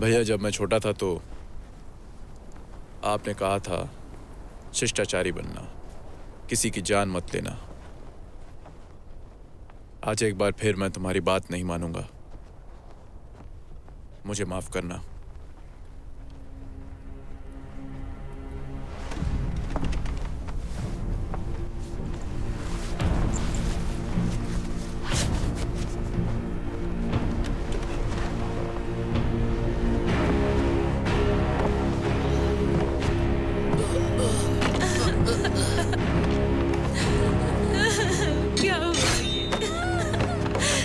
भैया, जब मैं छोटा था तो आपने कहा था शिष्टाचारी बनना, किसी की जान मत लेना। आज एक बार फिर मैं तुम्हारी बात नहीं मानूंगा। मुझे माफ करना। क्या हुआ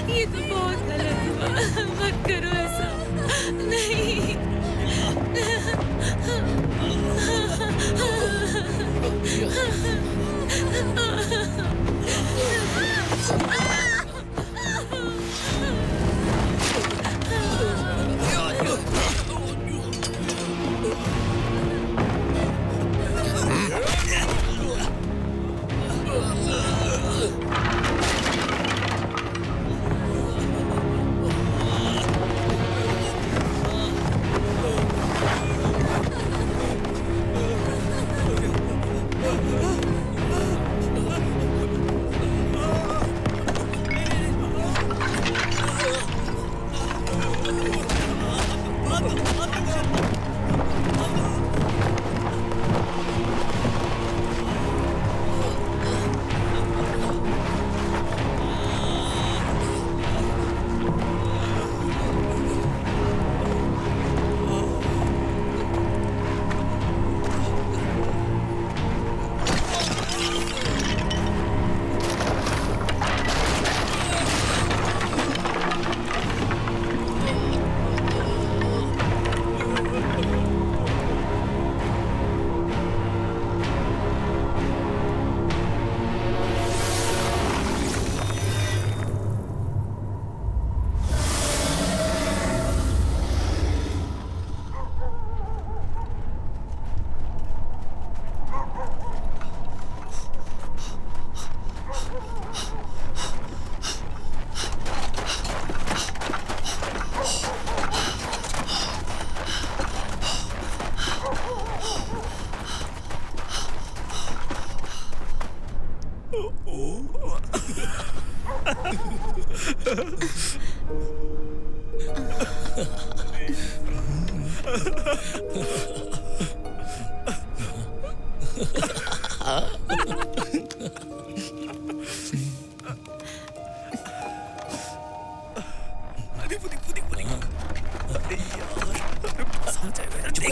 ये तो बहुत गलत हुआ। मत करो ऐसा। नहीं।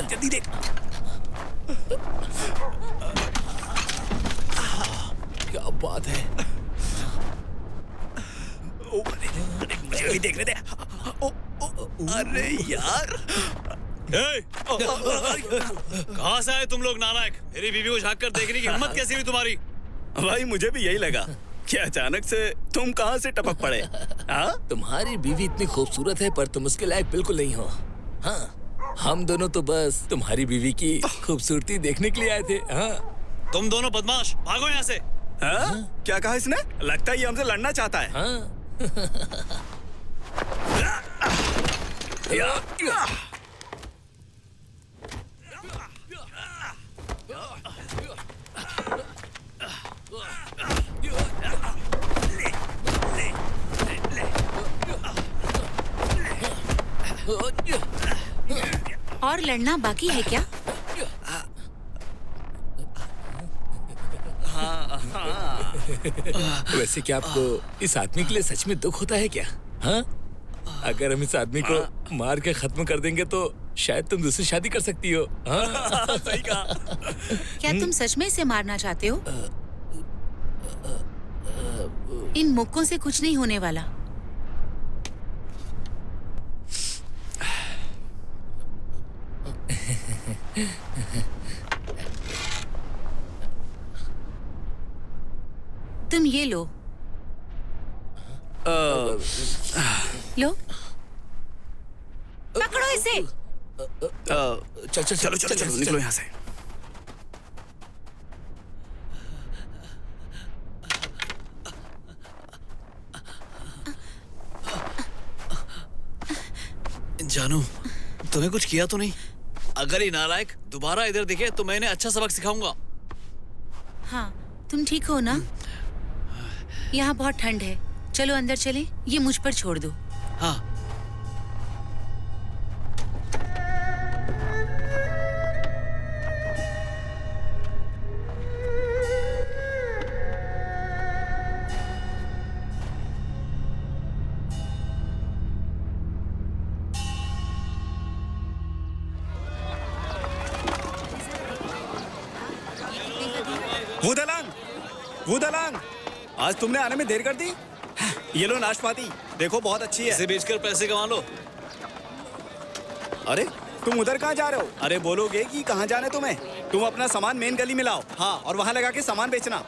जल्दी देख। क्या बात है। मुझे भी देखने दे। अरे यार, कहाँ से आए तुम लोग नालायक? मेरी बीवी को झांक कर देखने की हिम्मत कैसी हुई तुम्हारी? भाई मुझे भी यही लगा कि अचानक से तुम कहाँ से टपक पड़े। हाँ, तुम्हारी बीवी इतनी खूबसूरत है पर तुम उसके लायक बिल्कुल नहीं हो। हाँ, हम दोनों तो बस तुम्हारी बीवी की खूबसूरती देखने के लिए आए थे। हाँ। तुम दोनों बदमाश, भागो यहाँ से। हाँ? क्या कहा इसने? लगता है ये हमसे लड़ना चाहता है। हाँ। और लड़ना बाकी है क्या? वैसे क्या आपको इस आदमी के लिए सच में दुख होता है क्या? हाँ? अगर हम इस आदमी को मार के खत्म कर देंगे तो शायद तुम दूसरी शादी कर सकती हो। हाँ? सही कहा। क्या तुम सच में इसे मारना चाहते हो? इन मुक्कों से कुछ नहीं होने वाला। तुम ये लो। लो, पकड़ो इसे। चलो चलो चलो निकलो यहाँ से। जानू, तुम्हें कुछ किया तो नहीं? अगर ये नालायक दोबारा इधर दिखे तो मैं इन्हें अच्छा सबक सिखाऊंगा। हाँ, तुम ठीक हो ना? यहाँ बहुत ठंड है, चलो अंदर चलें। ये मुझ पर छोड़ दो। हाँ। वो दलान, आज तुमने आने में देर कर दी। ये लो नाशपाती, देखो बहुत अच्छी है। इसे बेचकर पैसे कमा लो। अरे तुम उधर कहाँ जा रहे हो? अरे बोलोगे कि कहाँ जाना है तुम्हें? तुम अपना सामान मेन गली में लाओ। हाँ, और वहाँ लगा के सामान बेचना।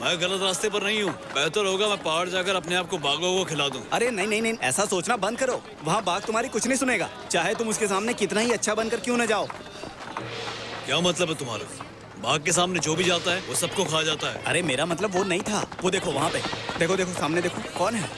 मैं गलत रास्ते पर नहीं हूँ। बेहतर होगा मैं पहाड़ जाकर अपने आप को बाघों को खिला दूं। अरे नहीं नहीं नहीं, ऐसा सोचना बंद करो। वहाँ बाघ तुम्हारी कुछ नहीं सुनेगा, चाहे तुम उसके सामने कितना ही अच्छा बनकर क्यों न जाओ। क्या मतलब है तुम्हारा? बाघ के सामने जो भी जाता है वो सबको खा जाता है। अरे मेरा मतलब वो नहीं था। वो देखो वहाँ पे, देखो देखो सामने देखो, कौन है?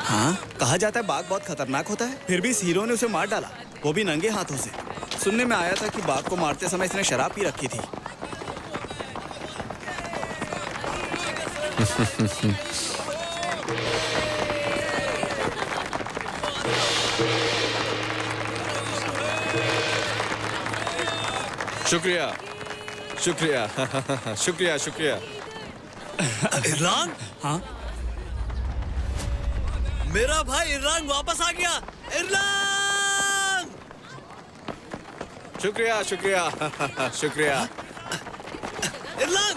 हाँ, कहा जाता है बाघ बहुत खतरनाक होता है, फिर भी इस हीरो ने उसे मार डाला, वो भी नंगे हाथों से। सुनने में आया था कि बाघ को मारते समय इसने शराब पी रखी थी। शुक्रिया, शुक्रिया, शुक्रिया, शुक्रिया। इरलान? हाँ, मेरा भाई इरलान वापस आ गया। इरलान! शुक्रिया, शुक्रिया, शुक्रिया। इरलान!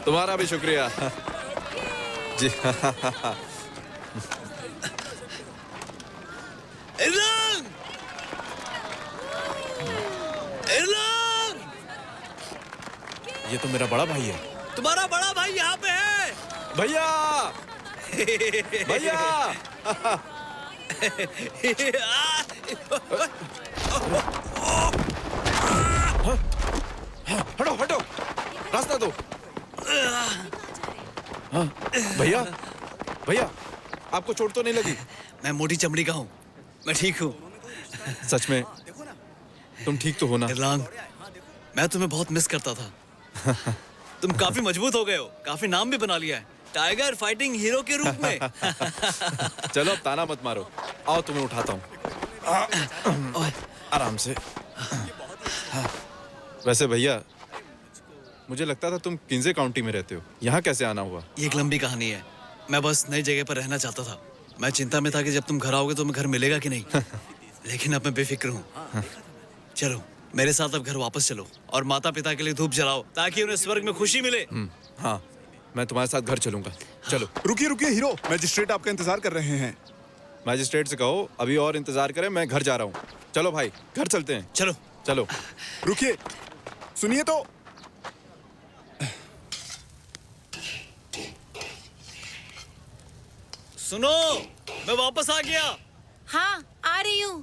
तुम्हारा भी शुक्रिया। जी। इरलान! इरलान! ये तो मेरा बड़ा भाई है। तुम्हारा बड़ा भाई यहाँ पे है। भैया, भैया। हटो हटो, रास्ता दो। हाँ, भैया, भैया, आपको चोट तो नहीं लगी? मैं मोटी चमड़ी का हूँ, मैं ठीक हूँ। सच में तुम ठीक तो हो ना? इरलान, मैं तुम्हें बहुत मिस करता था। तुम काफी मजबूत हो गए हो, काफी नाम भी बना लिया है, टाइगर फाइटिंग हीरो के रूप में। चलो अब ताना मत मारो, आओ तुम्हें उठाता हूँ। आराम से। वैसे भैया, मुझे लगता था तुम किंजे काउंटी में रहते हो, यहाँ कैसे आना हुआ? ये एक लंबी कहानी है। मैं बस नई जगह पर रहना चाहता था। मैं चिंता में था कि जब तुम घर आओगे तो मैं घर मिलेगा कि नहीं। लेकिन अब मैं बेफिक्र हूँ। चलो मेरे साथ अब घर वापस चलो और माता पिता के लिए धूप जलाओ ताकि उन्हें स्वर्ग में खुशी मिले। हाँ, मैं तुम्हारे साथ घर चलूंगा। चलो। रुकिए रुकिए हीरो, मैजिस्ट्रेट आपका इंतजार कर रहे हैं। मैजिस्ट्रेट से कहो अभी और इंतजार करें, मैं घर जा रहा हूँ। चलो भाई, घर चलते हैं। चलो चलो। रुकिए, सुनिए तो। सुनो, मैं वापस आ गया। हाँ, आ रही हूँ।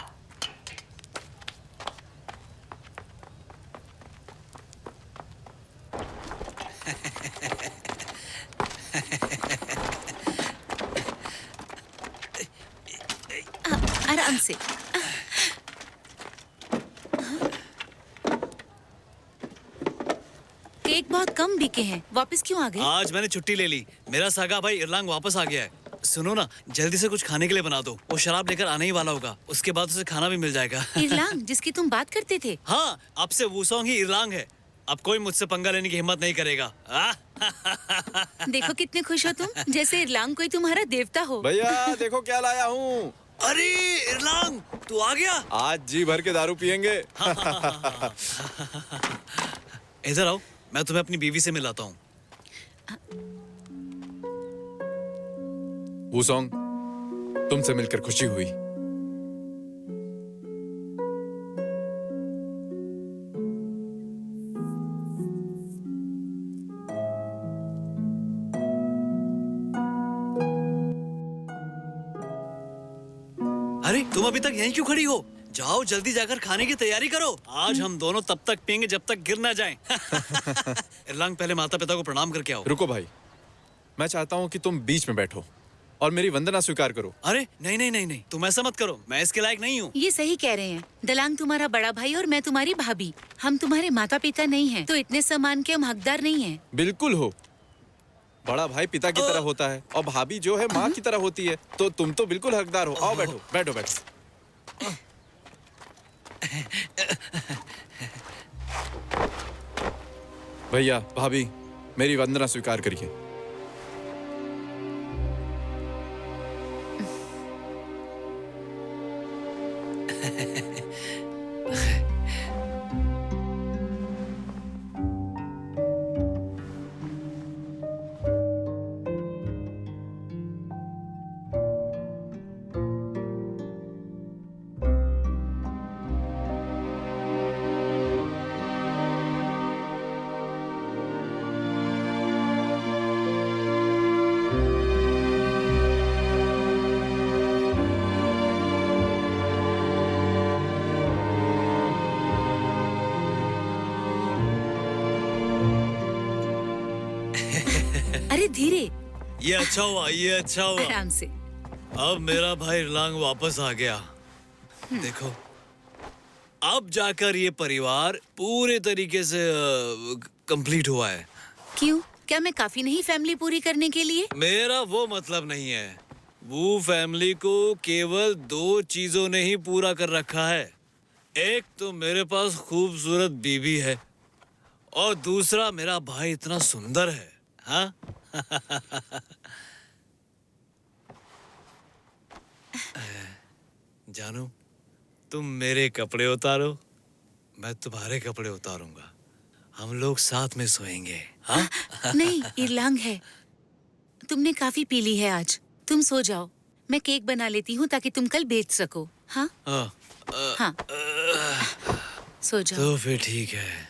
आराम से। केक बहुत कम बिके हैं, वापस क्यों आ गए? आज मैंने छुट्टी ले ली। मेरा सगा भाई इरलांग वापस आ गया है। सुनो ना, जल्दी से कुछ खाने के लिए बना दो। वो शराब लेकर आने ही वाला होगा, उसके बाद उसे खाना भी मिल जाएगा। इरलांग, जिसकी तुम बात करते थे? हाँ, अब से वूसोंग ही इरलांग है। अब कोई मुझसे पंगा लेने की हिम्मत नहीं करेगा। देखो कितने खुश हो तुम, जैसे इरलांग कोई तुम्हारा देवता हो। भैया देखो क्या लाया हूँ। अरे इरलांग, तू आ गया। आज जी भर के दारू पियेंगे। इधर आओ, मैं तुम्हें अपनी बीवी से मिलाता हूँ। वूसोंग, तुमसे मिलकर खुशी हुई। अरे तुम अभी तक यहीं क्यों खड़ी हो? जाओ जल्दी जाकर खाने की तैयारी करो। आज हम दोनों तब तक पियेंगे जब तक गिर ना जाएं। इरलांग पहले माता पिता को प्रणाम करके आओ। रुको भाई, मैं चाहता हूँ कि तुम बीच में बैठो और मेरी वंदना स्वीकार करो। अरे नहीं नहीं नहीं नहीं, तुम ऐसा मत करो, मैं इसके लायक नहीं हूँ। ये सही कह रहे हैं। दलांग तुम्हारा बड़ा भाई और मैं तुम्हारी भाभी। हम तुम्हारे माता पिता नहीं हैं, तो इतने सम्मान के हम हकदार नहीं हैं। बिल्कुल हो। बड़ा भाई पिता की तरह होता है और भाभी जो है माँ की तरह होती है, तो तुम तो बिल्कुल हकदार हो। आओ बैठो बैठो बैठो। भैया भाभी, मेरी वंदना स्वीकार करिए। अरे धीरे, ये अच्छा हुआ, ये अच्छा हुआ। आराम से। अब मेरा भाई इरलांग वापस आ गया। देखो, अब जाकर ये परिवार पूरे तरीके से कंप्लीट हुआ है। क्यों? क्या मैं काफी नहीं फैमिली पूरी करने के लिए? मेरा वो मतलब नहीं है। वो फैमिली को केवल 2 चीजों ने ही पूरा कर रखा है। एक तो मेरे पास खूबसूरत बीवी है और दूसरा मेरा भाई इतना सुंदर है। हाँ? जानू, तुम मेरे कपड़े उतारो, मैं तुम्हारे कपड़े उतारूंगा। हम लोग साथ में सोएंगे। हाँ? नहीं, इरलांग है। तुमने काफी पी ली है आज। तुम सो जाओ। मैं केक बना लेती हूँ ताकि तुम कल बेच सको। हाँ? हाँ। सो जाओ। तो फिर ठीक है।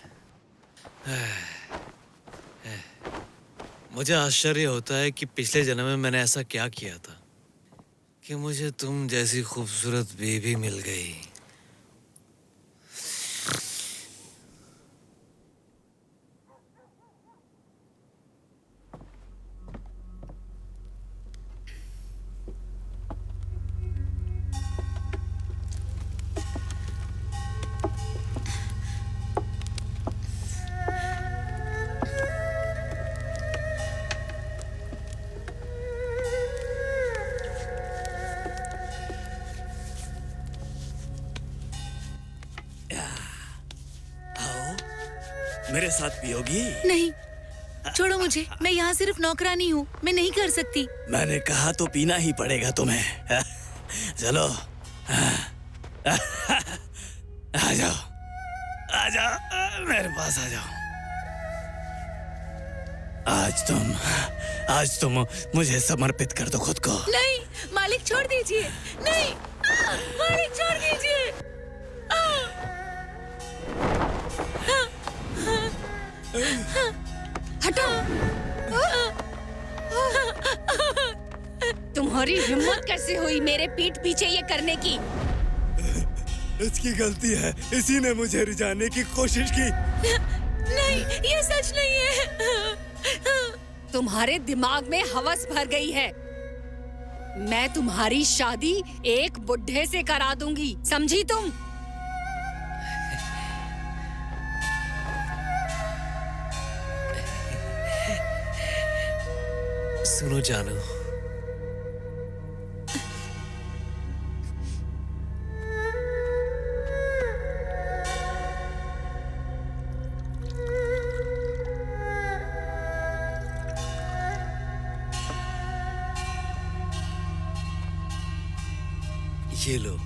मुझे आश्चर्य होता है कि पिछले जन्म में मैंने ऐसा क्या किया था कि मुझे तुम जैसी खूबसूरत बीवी मिल गई। मेरे साथ पियोगी? नहीं, छोड़ो मुझे। मैं यहाँ सिर्फ नौकरानी हूँ। मैं नहीं कर सकती। मैंने कहा तो पीना ही पड़ेगा तुम्हें। चलो, आ जाओ, आ जाओ, मेरे पास आ जाओ। आज तुम मुझे समर्पित कर दो खुद को। नहीं, मालिक छोड़ दीजिए। नहीं, मालिक छोड़ दीजिए। हटो। तुम्हारी हिम्मत कैसे हुई मेरे पीठ पीछे ये करने की? इसकी गलती है, इसी ने मुझे रिझाने की कोशिश की। नहीं, ये सच नहीं है। तुम्हारे दिमाग में हवस भर गई है। मैं तुम्हारी शादी एक बुढ़े से करा दूंगी, समझी तुम? सुनो जानू, ये लो।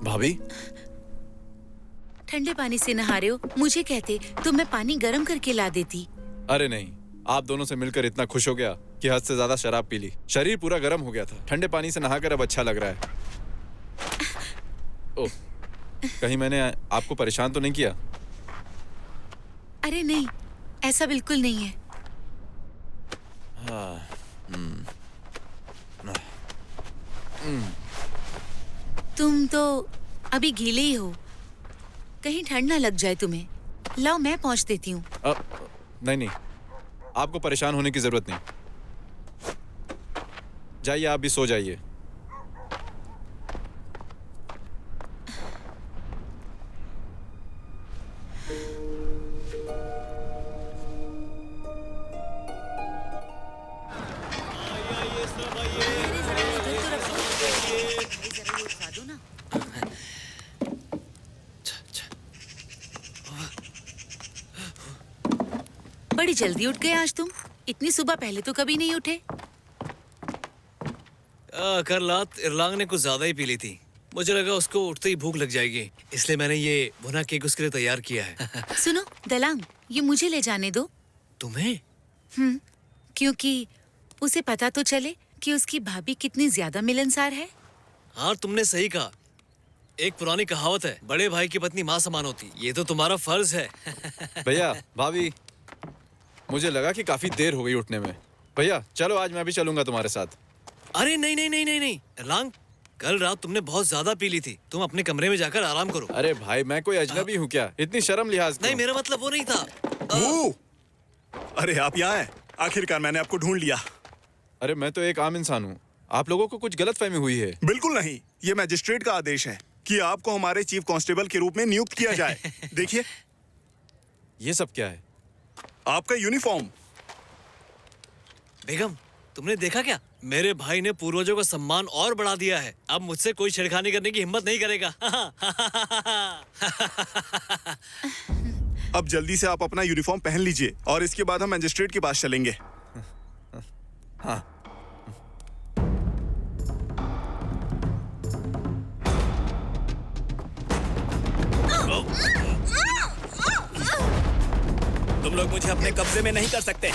भाभी ठंडे पानी से नहा रहे हो, मुझे कहते तो मैं पानी गर्म करके ला देती। अरे नहीं, आप दोनों से मिलकर इतना खुश हो गया कि हद से ज्यादा शराब पी ली। शरीर पूरा गर्म हो गया था। ठंडे पानी से नहाकर अब अच्छा लग रहा है। ओह, कहीं मैंने आपको परेशान तो नहीं किया? अरे नहीं, ऐसा बिल्कुल नहीं है। तुम तो अभी गीले ही हो, कहीं ठंड ना लग जाए तुम्हें। लाओ मैं पहुंच देती हूँ। नहीं, आपको परेशान होने की जरूरत नहीं। जाइए, आप भी सो जाइए। बड़ी जल्दी उठ गए आज तुम। इतनी सुबह पहले तो कभी नहीं उठे। कल रात इरलांग ने कुछ ज्यादा ही पी ली थी। मुझे लगा उसको उठते ही भूख लग जाएगी, इसलिए मैंने ये भुना केक उसके लिए तैयार किया है। सुनो दलांग, ये मुझे ले जाने दो। तुम्हें? क्योंकि उसे पता तो चले कि उसकी भाभी कितनी ज्यादा मिलनसार है। हाँ, तुमने सही कहा। एक पुरानी कहावत है, बड़े भाई की पत्नी माँ समान होती। ये तो तुम्हारा फर्ज है। भैया, भाभी, मुझे लगा कि काफी देर हो गई उठने में। भैया चलो, आज मैं भी चलूंगा तुम्हारे साथ। अरे नहीं नहीं नहीं नहीं नहीं इरलांग, कल रात तुमने बहुत ज्यादा पी ली थी। तुम अपने कमरे में जाकर आराम करो। अरे भाई, मैं कोई अजनबी हूँ क्या? इतनी शर्म लिहाज नहीं, क्यों? मेरा मतलब वो नहीं था। अरे आप यहाँ हैं। आखिरकार मैंने आपको ढूंढ लिया। अरे मैं तो एक आम इंसान हूँ। आप लोगों को कुछ गलतफहमी हुई है। बिल्कुल नहीं, ये मैजिस्ट्रेट का आदेश है कि आपको हमारे चीफ कांस्टेबल के रूप में नियुक्त किया जाए। देखिए, ये सब क्या है? आपका यूनिफॉर्म। बेगम, तुमने देखा क्या? मेरे भाई ने पूर्वजों का सम्मान और बढ़ा दिया है। अब मुझसे कोई छेड़खानी करने की हिम्मत नहीं करेगा। अब जल्दी से आप अपना यूनिफॉर्म पहन लीजिए और इसके बाद हम मैजिस्ट्रेट के पास चलेंगे। हाँ। तुम लोग मुझे अपने कब्जे में नहीं कर सकते।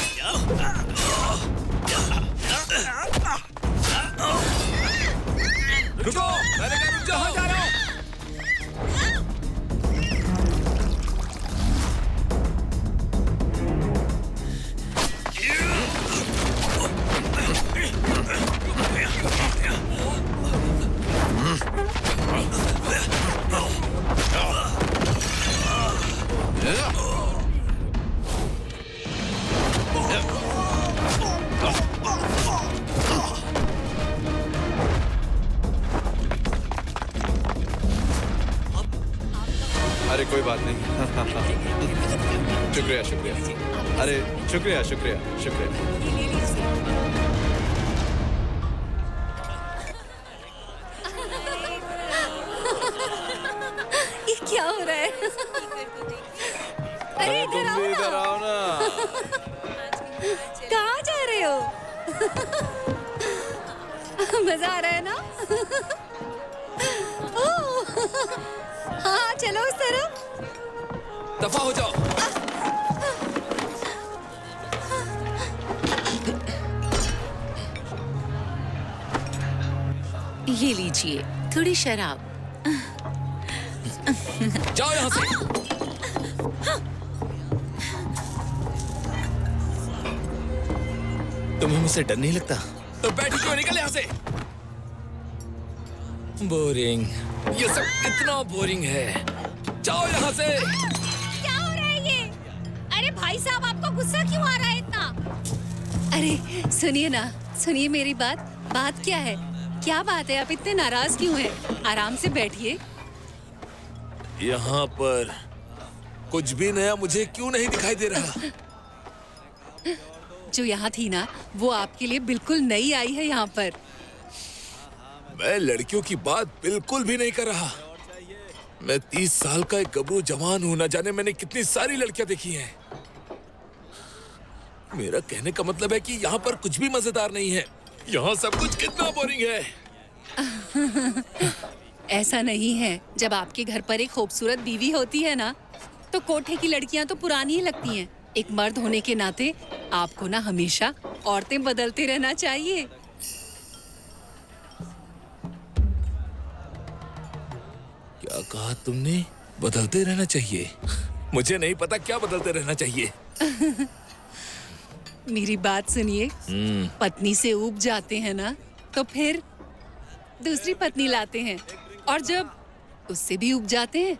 रुको, मैंने कहा रुक जाओ, जा रहा हूं। अरे कोई बात नहीं। शुक्रिया शुक्रिया। अरे शुक्रिया शुक्रिया शुक्रिया। ये क्या हो रहा है? अरे तुम इधर भी आओ इधर ना। आओ ना। कहाँ जा रहे हो? मजा आ रहा है ना? ओह, हाँ चलो उस तरफ। दफा हो जाओ। ये लीजिए थोड़ी शराब। जाओ यहाँ से। तुम्हें मुझसे डर नहीं लगता? तो बैठी क्यों? निकल यहाँ से। बोरिंग, ये सब इतना बोरिंग है। जाओ यहाँ से। क्या हो रहा है ये? अरे भाई साहब, आपको गुस्सा क्यों आ रहा है इतना? अरे सुनिए ना, सुनिए मेरी बात क्या है? क्या बात है, आप इतने नाराज क्यों हैं? आराम से बैठिए। यहाँ पर कुछ भी नया मुझे क्यों नहीं दिखाई दे रहा? जो यहाँ थी ना, वो आपके लिए बिल्कुल नई आई है यहाँ पर। मैं लड़कियों की बात बिल्कुल भी नहीं कर रहा। मैं 30 साल का एक गबरू जवान हूँ, न जाने मैंने कितनी सारी लड़कियां देखी हैं। मेरा कहने का मतलब है कि यहाँ पर कुछ भी मजेदार नहीं है। यहाँ सब कुछ कितना बोरिंग है। ऐसा नहीं है, जब आपके घर पर एक खूबसूरत बीवी होती है ना, तो कोठे की लड़कियाँ तो पुरानी ही लगती हैं। एक मर्द होने के नाते आपको ना हमेशा औरतें बदलते रहना चाहिए। क्या कहा तुमने? बदलते रहना चाहिए? मुझे नहीं पता क्या बदलते रहना चाहिए। मेरी बात सुनिए, पत्नी से ऊब जाते हैं ना, तो फिर दूसरी पत्नी लाते हैं, और जब उससे भी ऊब जाते हैं,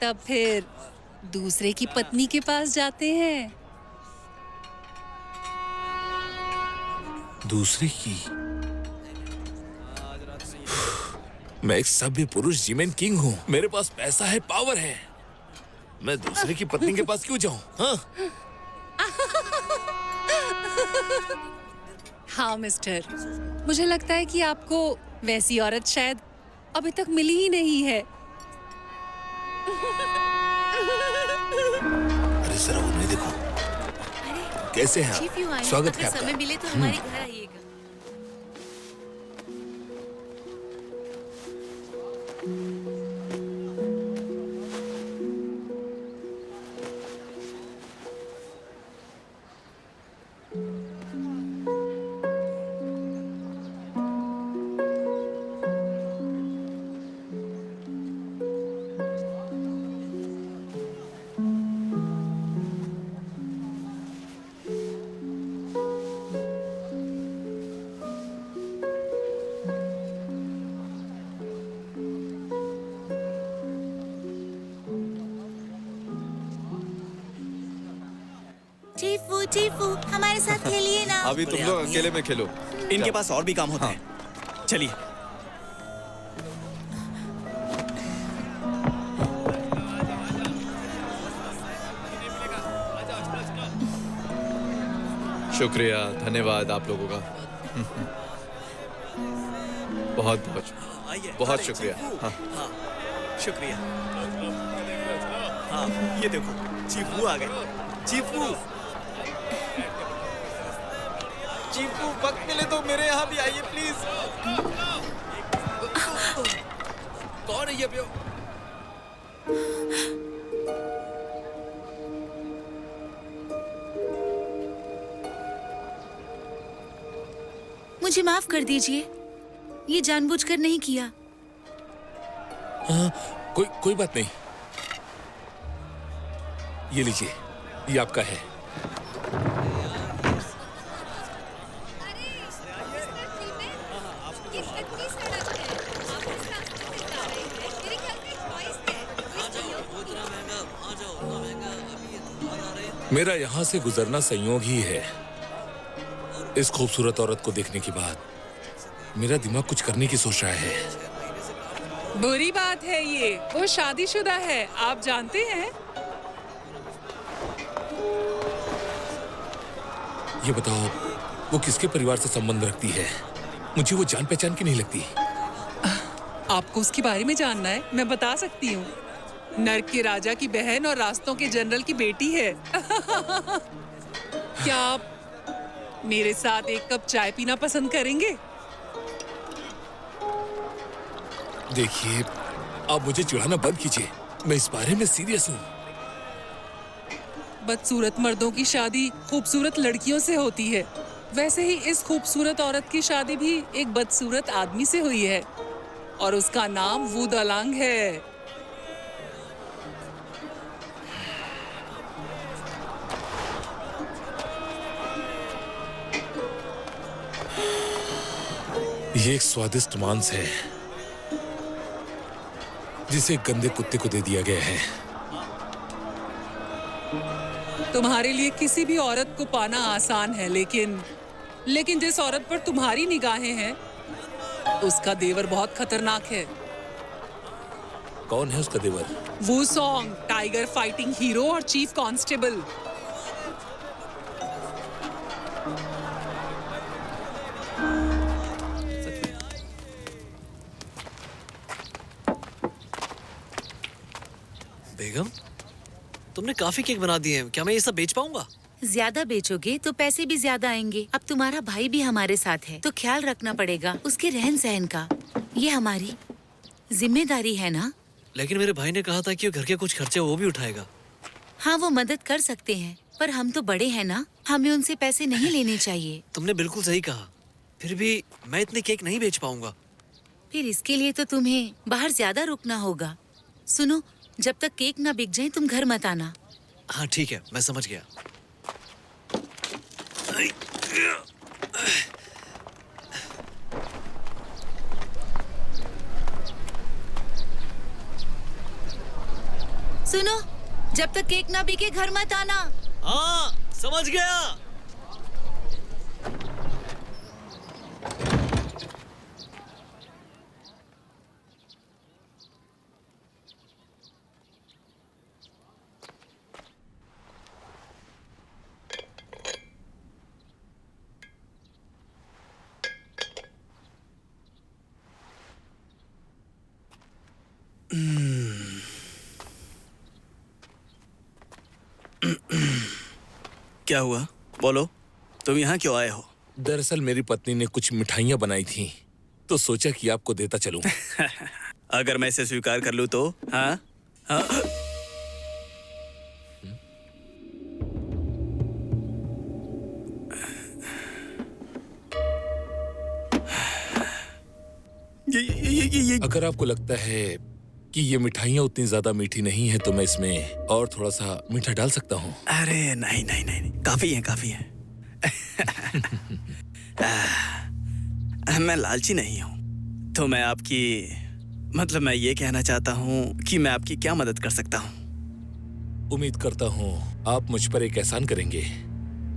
तब फिर दूसरे की पत्नी के पास जाते हैं। दूसरे की? मैं एक सभ्य पुरुष जीमेन किंग हूँ। मेरे पास पैसा है, पावर है। मैं दूसरे की पत्नी के पास क्यों जाऊँ? हाँ? हाँ मिस्टर, मुझे लगता है कि आपको वैसी औरत शायद अभी तक मिली ही नहीं है। अरे जरा उन्हें देखो, कैसे हैं चीफ यू आप? आए, स्वागत अगर है समय आपका। मिले तो हमारे घर आइएगा। चीफू चीफू हमारे साथ खेलिए ना। अभी तुम लोग अकेले में खेलो। इनके पास और भी काम होता है। चलिए। शुक्रिया, धन्यवाद आप लोगों का। बहुत बहुत बहुत शुक्रिया। हाँ। हाँ, शुक्रिया। हाँ, ये देखो, चीफू आ गए। चीफू, चीफू, वक्त मिले तो मेरे यहाँ भी आइए प्लीज। कौन है ये प्यो? मुझे माफ कर दीजिए, ये जानबूझकर नहीं किया। हाँ, कोई बात नहीं। ये लीजिए, ये आपका है। मेरा यहाँ से गुजरना संयोग ही है। इस खूबसूरत औरत को देखने के बाद मेरा दिमाग कुछ करने की सोच रहा है। बुरी बात है ये, वो शादीशुदा है, आप जानते हैं। ये बताओ, वो किसके परिवार से संबंध रखती है? मुझे वो जान पहचान की नहीं लगती। आपको उसके बारे में जानना है? मैं बता सकती हूँ। नर्क के राजा की बहन और रास्तों के जनरल की बेटी है। क्या आप मेरे साथ एक कप चाय पीना पसंद करेंगे? देखिए, आप मुझे चिढ़ाना बंद कीजिए। मैं इस बारे में सीरियस हूँ। बदसूरत मर्दों की शादी खूबसूरत लड़कियों से होती है। वैसे ही इस खूबसूरत औरत की शादी भी एक बदसूरत आदमी से हुई है, और उसका नाम वू दालांग है। ये एक स्वादिष्ट मांस है जिसे गंदे कुत्ते को दे दिया गया है। तुम्हारे लिए किसी भी औरत को पाना आसान है, लेकिन जिस औरत पर तुम्हारी निगाहें हैं, उसका देवर बहुत खतरनाक है। कौन है उसका देवर? वो सॉन्ग, टाइगर फाइटिंग हीरो और चीफ कांस्टेबल। बेगम, तुमने काफी केक बना दिए हैं, क्या मैं ये सब बेच पाऊंगा? ज्यादा बेचोगे तो पैसे भी ज्यादा आएंगे। अब तुम्हारा भाई भी हमारे साथ है तो ख्याल रखना पड़ेगा उसके रहन सहन का। ये हमारी जिम्मेदारी है ना। लेकिन मेरे भाई ने कहा था कि घर के कुछ खर्चे वो भी उठाएगा। हाँ, वो मदद कर सकते हैं, पर हम तो बड़े हैं ना, हमें उनसे पैसे नहीं लेने चाहिए। तुमने बिल्कुल सही कहा, फिर भी मैं इतने केक नहीं बेच पाऊंगा। फिर इसके लिए तो तुम्हें बाहर ज्यादा रुकना होगा। सुनो, जब तक केक ना बिक जाए तुम घर मत आना। हाँ ठीक है, मैं समझ गया। सुनो, जब तक केक ना बिके घर मत आना। हाँ, समझ गया। क्या हुआ? बोलो, तुम यहाँ क्यों आए हो? दरअसल मेरी पत्नी ने कुछ मिठाइयाँ बनाई थी, तो सोचा कि आपको देता चलूं। अगर मैं इसे स्वीकार कर लूँ तो? हाँ हाँ। ये अगर आपको लगता है कि ये मिठाइयाँ उतनी ज्यादा मीठी नहीं है तो मैं इसमें और थोड़ा सा मीठा डाल सकता हूँ। अरे नहीं नहीं नहीं, काफी है काफी है। मैं लालची नहीं हूँ, तो मैं आपकी मतलब मैं ये कहना चाहता हूँ कि मैं आपकी क्या मदद कर सकता हूँ। उम्मीद करता हूँ आप मुझ पर एक एहसान करेंगे।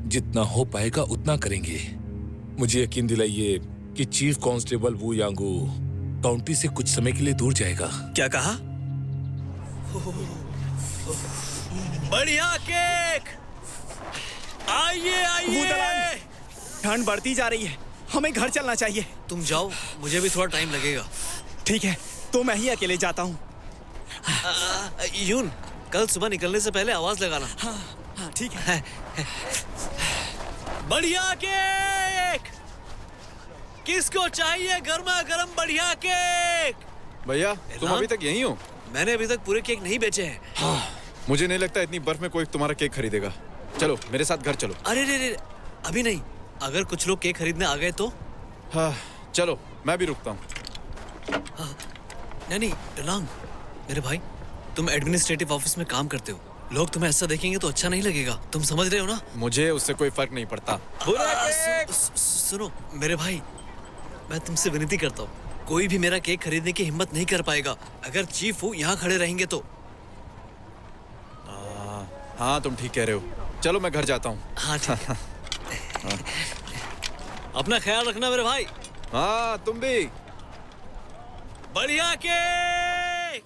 जितना हो पाएगा उतना करेंगे। मुझे यकीन दिलाइए कि चीफ कांस्टेबल वू यांगू काउंटी से कुछ समय के लिए दूर जाएगा। क्या कहा? बढ़िया केक, आइए आइए। ठंड बढ़ती जा रही है, हमें घर चलना चाहिए। तुम जाओ, मुझे भी थोड़ा टाइम लगेगा। ठीक है, तो मैं ही अकेले जाता हूँ। यून, कल सुबह निकलने से पहले आवाज लगाना। हाँ हाँ ठीक है। बढ़िया केक, किसको चाहिए गर्मा गर्म बढ़िया केक? भैया, तुम अभी तक यहीं हो? मैंने अभी तक पूरे केक नहीं बेचे हैं। हाँ, मुझे नहीं लगता इतनी बर्फ में कोई तुम्हारा केक खरीदेगा। चलो मेरे साथ घर चलो। अरे रे रे, अभी नहीं। अगर कुछ लोग केक खरीदने आ गए तो? हाँ, चलो मैं भी रुकता हूँ। नहीं, डलांग, मेरे भाई, तुम एडमिनिस्ट्रेटिव ऑफिस में काम करते हो। लोग तुम्हें ऐसा देखेंगे तो अच्छा नहीं लगेगा। तुम समझ रहे हो ना? मुझे उससे कोई फर्क नहीं पड़ता। सुनो मेरे भाई, मैं तुमसे विनती करता हूँ, कोई भी मेरा केक खरीदने की हिम्मत नहीं कर पाएगा अगर चीफ वो यहाँ खड़े रहेंगे तो। हाँ, तुम ठीक कह रहे हो। चलो मैं घर जाता हूँ। हाँ ठीक है। अपना ख्याल रखना मेरे भाई। हाँ, तुम भी। बढ़िया केक।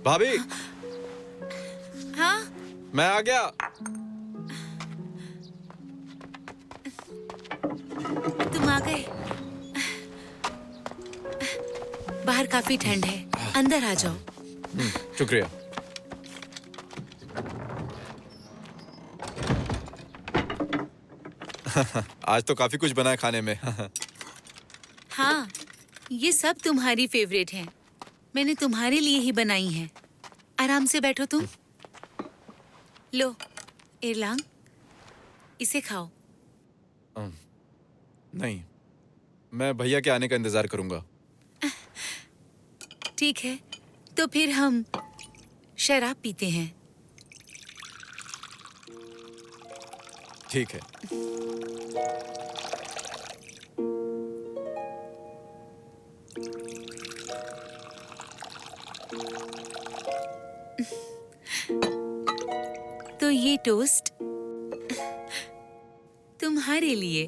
भाभी, हाँ, मैं आ गया। तुम आ गए। बाहर काफी ठंड है, अंदर आ जाओ। शुक्रिया। आज तो काफी कुछ बना है खाने में। हाँ, ये सब तुम्हारी फेवरेट हैं। मैंने तुम्हारे लिए ही बनाई हैं। आराम से बैठो तुम। लो, इरलांग, इसे खाओ। नहीं, मैं भैया के आने का इंतजार करूंगा। ठीक है, तो फिर हम शराब पीते हैं। ठीक है। तो ये टोस्ट तुम्हारे लिए।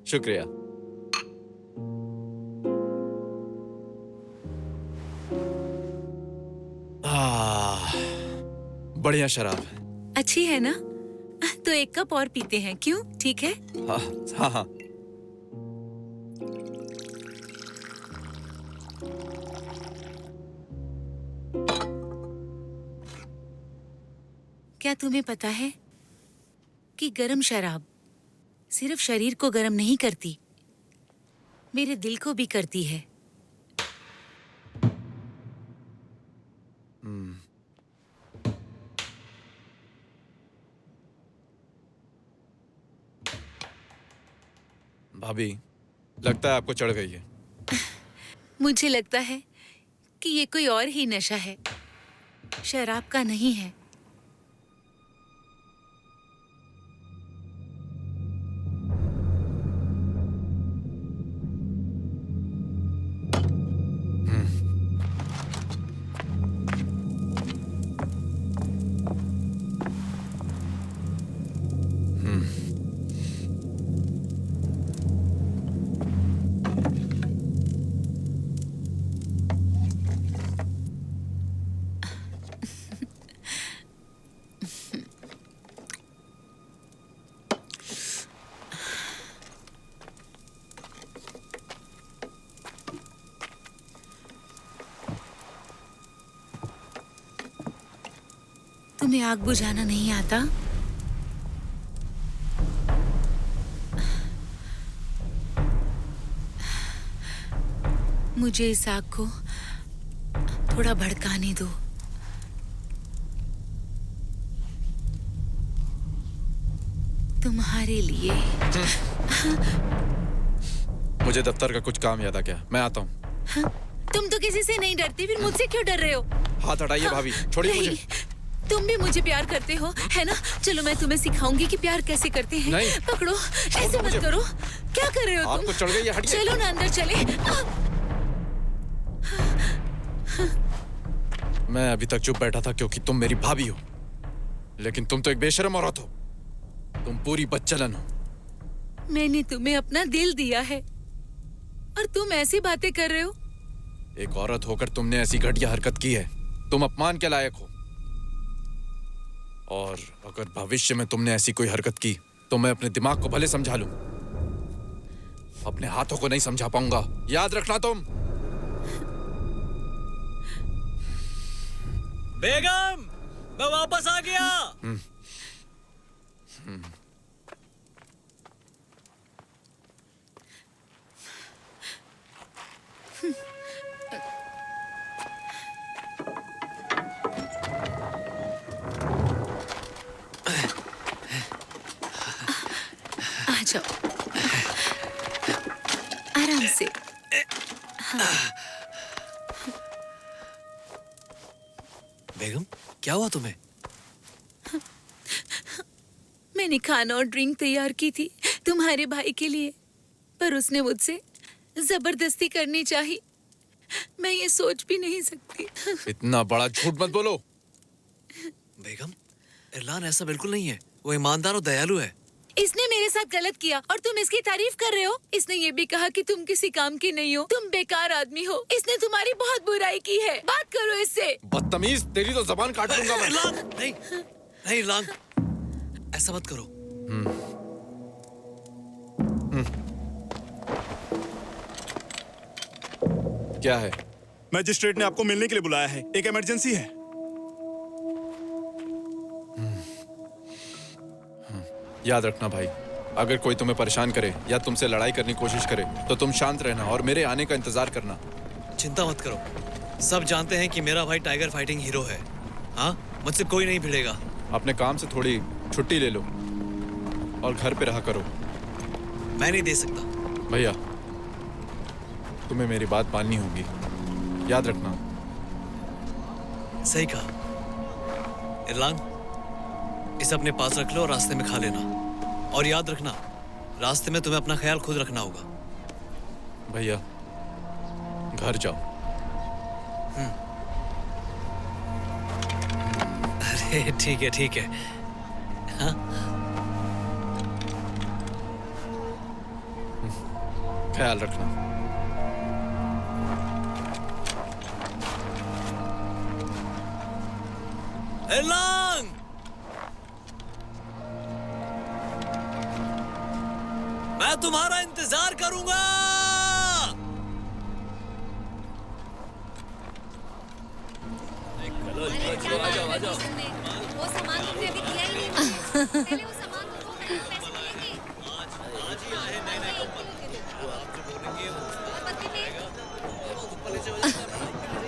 शुक्रिया। बढ़िया शराब है। अच्छी है ना? तो एक कप और पीते हैं, क्यों? ठीक है? हाँ हाँ हाँ। क्या तुम्हें पता है कि गरम शराब सिर्फ शरीर को गरम नहीं करती, मेरे दिल को भी करती है। भाभी, लगता है आपको चढ़ गई है। मुझे लगता है कि ये कोई और ही नशा है, शराब का नहीं है। तुम्हें आग बुझाना नहीं आता? मुझे इस आग को थोड़ा भड़काने दो। तुम्हारे लिए। मुझे दफ्तर का कुछ काम याद आ गया, मैं आता हूँ। हाँ? तुम तो किसी से नहीं डरती, फिर मुझसे क्यों डर रहे हो? हाथ हटाइए भाभी, छोड़िए नहीं, मुझे। तुम भी मुझे प्यार करते हो, है ना? चलो मैं तुम्हें सिखाऊंगी कि प्यार कैसे करते हैं। नहीं। पकड़ो, ऐसे मत मुझे। करो। क्या कर रहे हो तुम? आपको चढ़ गई है, हटिए। चलो ना अंदर चले। मैं अभी तक चुप बैठा था क्योंकि तुम मेरी भाभी हो, लेकिन तुम तो एक बेशर्म औरत हो। तुम पूरी बच्चलन हो। मैंने तुम्हें अपना दिल दिया है और तुम ऐसी बातें कर रहे हो। एक औरत होकर तुमने ऐसी घटिया हरकत की है, तुम अपमान के लायक हो। और अगर भविष्य में तुमने ऐसी कोई हरकत की तो मैं अपने दिमाग को भले समझा लूं, अपने हाथों को नहीं समझा पाऊंगा, याद रखना तुम। बेगम, मैं वापस आ गया। आ जाओ, आराम से। बेगम, क्या हुआ तुम्हें? मैंने खाना और ड्रिंक तैयार की थी तुम्हारे भाई के लिए, पर उसने मुझसे जबरदस्ती करनी चाहिए। मैं ये सोच भी नहीं सकती। इतना बड़ा झूठ मत बोलो। बेगम, इरलान ऐसा बिल्कुल नहीं है। वो ईमानदार और दयालु है। इसने मेरे साथ गलत किया और तुम इसकी तारीफ कर रहे हो। इसने ये भी कहा कि तुम किसी काम के नहीं हो, तुम बेकार आदमी हो। इसने तुम्हारी बहुत बुराई की है। बात करो इससे। बदतमीज, तेरी तो जबान काट दूंगा मैं। इरलान, नहीं, नहीं इरलान, ऐसा मत करो। क्या है? मैजिस्ट्रेट ने आपको मिलने के लिए बुलाया है, एक इमरजेंसी है। याद रखना भाई, अगर कोई तुम्हें परेशान करे या तुमसे लड़ाई करने की कोशिश करे तो तुम शांत रहना और मेरे आने का इंतजार करना। चिंता मत करो, सब जानते हैं कि मेरा भाई टाइगर फाइटिंग हीरो है। हाँ, मुझसे कोई नहीं भिड़ेगा। अपने काम से थोड़ी छुट्टी ले लो और घर पे रहा करो। मैं नहीं दे सकता। भैया, तुम्हें मेरी बात माननी होगी, याद रखना। सही कहा। इरलांग, इसे अपने पास रख लो और रास्ते में खा लेना। और याद रखना, रास्ते में तुम्हें अपना ख्याल खुद रखना होगा। भैया, घर जाओ। अरे ठीक है, ठीक है। हाँ? ख्याल रखना। इरलांग! मैं तुम्हारा इंतजार करूंगा। वो सामान तुमने अभी दिया ही नहीं मुझे। पहले वो सामान दो, मैंने पैसे दिए थे।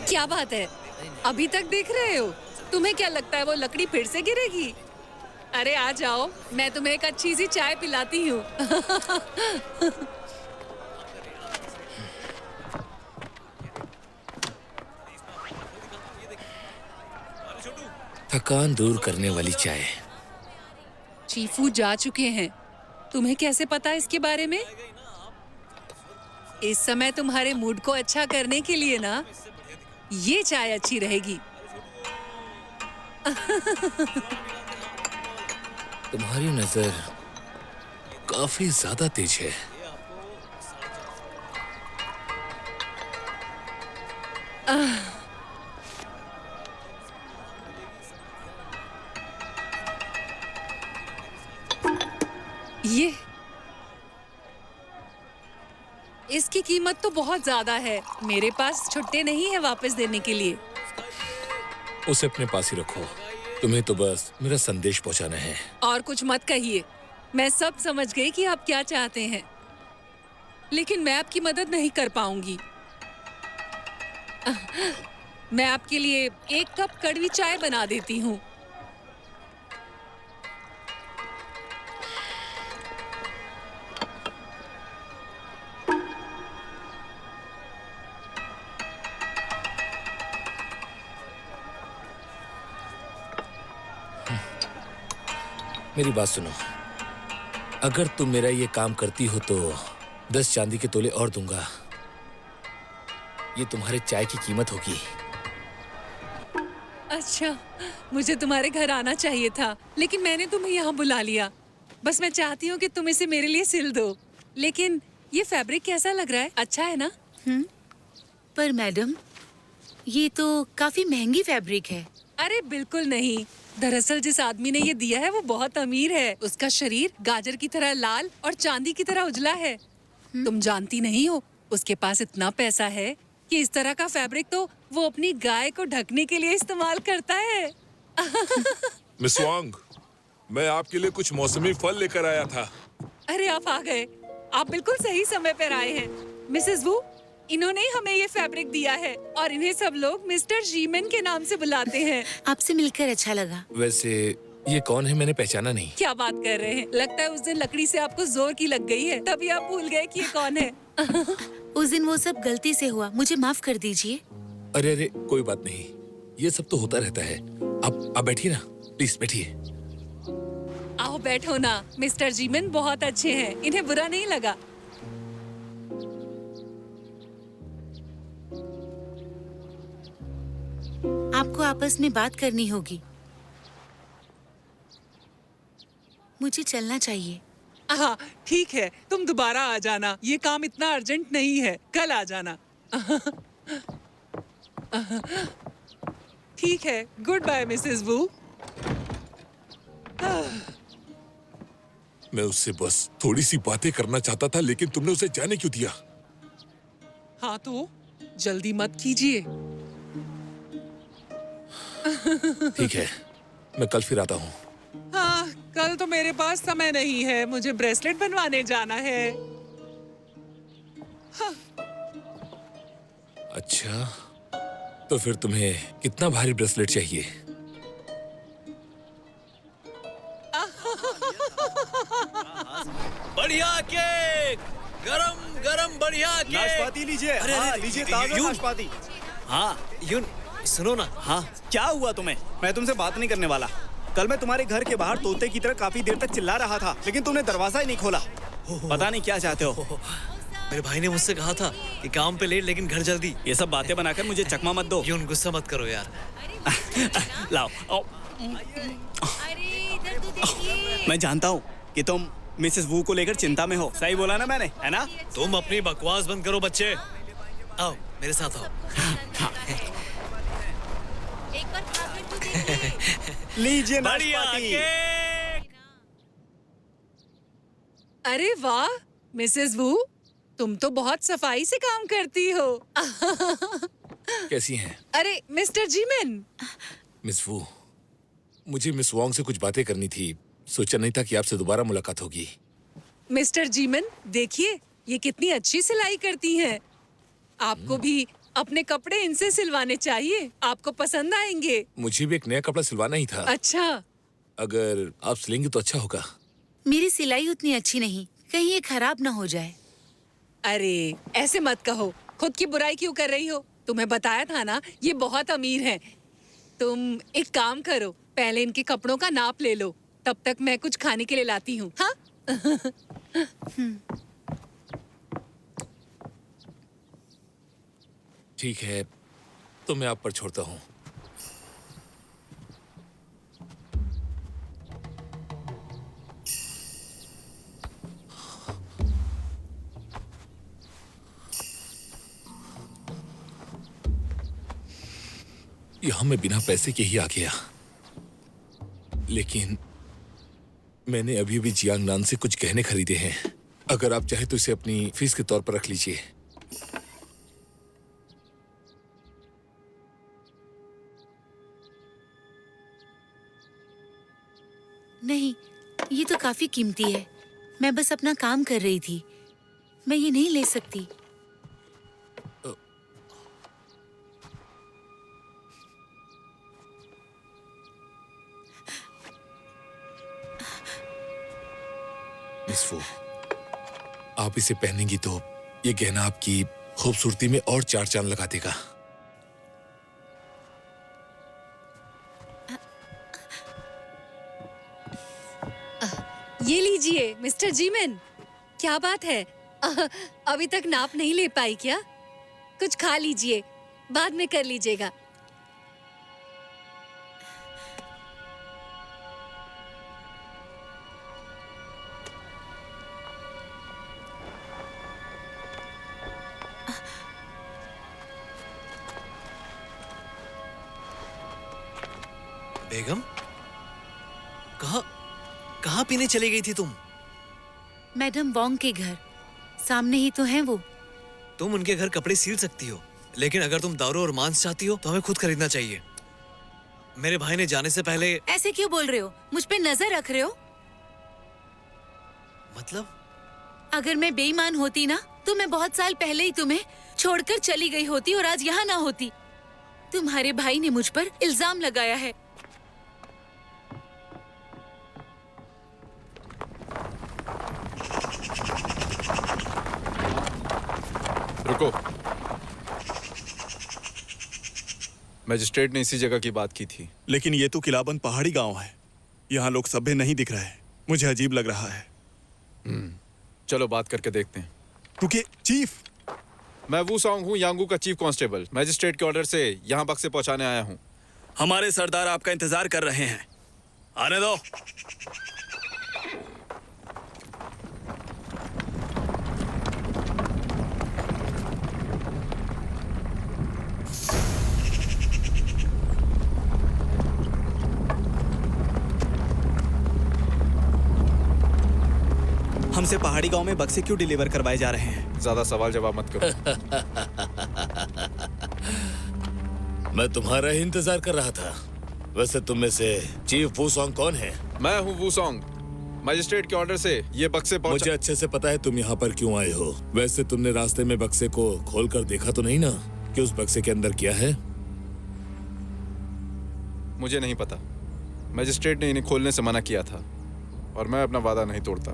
क्या बात है, अभी तक देख रहे हो? तुम्हें क्या लगता है वो लकड़ी फिर से गिरेगी? अरे आ जाओ, मैं तुम्हें एक अच्छी सी चाय पिलाती हूँ। थकान दूर करने वाली चाय। चीफू जा चुके हैं। तुम्हें कैसे पता इसके बारे में? इस समय तुम्हारे मूड को अच्छा करने के लिए ना, ये चाय अच्छी रहेगी। तुम्हारी नजर काफी ज्यादा तेज है। ये इसकी कीमत तो बहुत ज्यादा है। मेरे पास छुट्टे नहीं है वापस देने के लिए। उसे अपने पास ही रखो। तुम्हें तो बस मेरा संदेश पहुंचाना है। और कुछ मत कहिए, मैं सब समझ गई कि आप क्या चाहते हैं, लेकिन मैं आपकी मदद नहीं कर पाऊंगी। मैं आपके लिए 1 कप कड़वी चाय बना देती हूँ। मेरी बात सुनो, अगर तुम मेरा ये काम करती हो तो 10 चांदी के तोले और दूंगा। ये तुम्हारे चाय की कीमत होगी। अच्छा, मुझे तुम्हारे घर आना चाहिए था, लेकिन मैंने तुम्हें यहाँ बुला लिया। बस मैं चाहती हूँ कि तुम इसे मेरे लिए सिल दो। लेकिन ये फैब्रिक कैसा लग रहा है? अच्छा है ना? पर मैडम, ये तो काफी महंगी फैब्रिक है। अरे बिल्कुल नहीं। दरअसल जिस आदमी ने ये दिया है वो बहुत अमीर है। उसका शरीर गाजर की तरह लाल और चांदी की तरह उजला है। तुम जानती नहीं हो, उसके पास इतना पैसा है कि इस तरह का फैब्रिक तो वो अपनी गाय को ढकने के लिए इस्तेमाल करता है। मिस वांग, मैं आपके लिए कुछ मौसमी फल लेकर आया था। अरे आप आ गए। आप बिल्कुल सही समय पर आए हैं। मिसेस वू, इन्होंने ही हमें ये फैब्रिक दिया है और इन्हें सब लोग मिस्टर जीमन के नाम से बुलाते हैं। आपसे मिलकर अच्छा लगा। वैसे ये कौन है? मैंने पहचाना नहीं। क्या बात कर रहे हैं? लगता है उस दिन लकड़ी से आपको जोर की लग गई है, तभी आप भूल गए कि ये कौन है। उस दिन वो सब गलती से हुआ, मुझे माफ कर दीजिए। अरे अरे, कोई बात नहीं, ये सब तो होता रहता है। आप बैठिए ना, प्लीज बैठिए। आओ बैठो ना। मिस्टर जीमन बहुत अच्छे हैं, इन्हें बुरा नहीं लगा। आपको आपस में बात करनी होगी। मुझे चलना चाहिए। हाँ ठीक है, तुम दोबारा आ जाना। ये काम इतना अर्जेंट नहीं है, कल आ जाना। ठीक है, गुड बाय मिसेस वू। मैं उससे बस थोड़ी सी बातें करना चाहता था, लेकिन तुमने उसे जाने क्यों दिया? हाँ तो जल्दी मत कीजिए। ठीक है, मैं कल फिर आता हूँ। हाँ, कल तो मेरे पास समय नहीं है, मुझे ब्रेसलेट बनवाने जाना है। हाँ। अच्छा, तो फिर तुम्हें कितना भारी ब्रेसलेट चाहिए? बढ़िया के गरम गरम बढ़िया केक। नाशपाती लीजिए। अरे, हाँ, अरे, लीजिए ताजा यूं- नाशपाती। हाँ यून, सुनो ना। हाँ, क्या हुआ तुम्हें? मैं तुमसे बात नहीं करने वाला। कल मैं तुम्हारे घर के बाहर तोते की तरह काफी देर तक चिल्ला रहा था, लेकिन तुमने दरवाजा ही नहीं खोला। पता नहीं क्या चाहते हो। मेरे भाई ने मुझसे कहा था कि काम पे लेट लेकिन घर जल्दी। ये सब बातें बनाकर मुझे चकमा मत दो। यून, गुस्सा मत करो यार। लाओ आओ। अरे इधर तो देखिए। मैं जानता हूँ कि तुम मिसेस वू को लेकर चिंता में हो। सही बोला ना मैंने, है ना? तुम अपनी बकवास बंद करो बच्चे। आओ मेरे साथ आओ। एक बार खाकर तो देखिए। लीजिए बढ़िया नाशपाती। केक। अरे वाह मिसेस वू, तुम तो बहुत सफाई से काम करती हो। कैसी हैं अरे मिस्टर जीमन। मिस वू? मुझे मिस वोंग से कुछ बातें करनी थी। सोचा नहीं था कि आपसे दोबारा मुलाकात होगी। मिस्टर जीमन, देखिए ये कितनी अच्छी सिलाई करती हैं। आपको भी अपने कपड़े इनसे सिलवाने चाहिए, आपको पसंद आएंगे। मुझे भी एक नया कपड़ा सिलवाना ही था। अच्छा। अगर आप सिलेंगे तो अच्छा होगा। मेरी सिलाई उतनी अच्छी नहीं, कहीं ये खराब ना हो जाए। अरे ऐसे मत कहो, खुद की बुराई क्यों कर रही हो? तुम्हें बताया था ना, ये बहुत अमीर हैं। तुम एक काम करो, पहले इनके कपड़ों का नाप ले लो, तब तक मैं कुछ खाने के लिए लाती हूँ। हाँ? ठीक है, तो मैं आप पर छोड़ता हूँ। यहां मैं बिना पैसे के ही आ गया, लेकिन मैंने अभी भी जियांग नान से कुछ गहने खरीदे हैं। अगर आप चाहे तो इसे अपनी फीस के तौर पर रख लीजिए। नहीं, ये तो काफी कीमती है। मैं बस अपना काम कर रही थी, मैं ये नहीं ले सकती। मिस वू, आप इसे पहनेंगी तो ये गहना आपकी खूबसूरती में और चार चांद लगा देगा। ये लीजिए मिस्टर जीमन। क्या बात है, अभी तक नाप नहीं ले पाई क्या? कुछ खा लीजिए, बाद में कर लीजिएगा। बेगम, कहाँ पीने चली गई थी तुम? मैडम वोंग के घर, सामने ही तो हैं वो। तुम उनके घर कपड़े सिल सकती हो, लेकिन अगर तुम दारू और मांस चाहती हो तो हमें खुद खरीदना चाहिए। मेरे भाई ने जाने से पहले। ऐसे क्यों बोल रहे हो? मुझ पे नजर रख रहे हो? मतलब? अगर मैं बेईमान होती ना, तो मैं बहुत साल पहले ही तुम्हें छोड़कर चली गई होती और आज यहाँ ना होती। तुम्हारे भाई ने मुझ पर इल्जाम लगाया है। रुको, मजिस्ट्रेट ने इसी जगह की बात की थी। लेकिन ये तो किलाबंद पहाड़ी गांव है, यहाँ लोग सभ्य नहीं दिख रहे हैं। मुझे अजीब लग रहा है। चलो बात करके देखते हैं। रुकिए चीफ। मैं वू सॉन्ग हूँ, यांगू का चीफ कांस्टेबल। मजिस्ट्रेट के ऑर्डर से यहाँ बक्से पहुँचाने आया हूँ। हमारे सरदार आपका इंतजार कर रहे हैं, आने दो। हमसे पहाड़ी गांव में बक्से क्यों डिलीवर करवाए जा रहे हैं? ज्यादा सवाल जवाब मत करो। मैं तुम्हारा ही इंतजार कर रहा था। वैसे तुम में से चीफ वू सॉन्ग कौन है? मैं हूँ वू सॉन्ग। मजिस्ट्रेट के ऑर्डर से ये बक्से मुझे अच्छे से पता है तुम यहाँ पर क्यों आए हो। वैसे तुमने रास्ते में बक्से को खोलकर देखा तो नहीं ना कि उस बक्से के अंदर क्या है? मुझे नहीं पता। मजिस्ट्रेट ने इन्हें खोलने से मना किया था और मैं अपना वादा नहीं तोड़ता।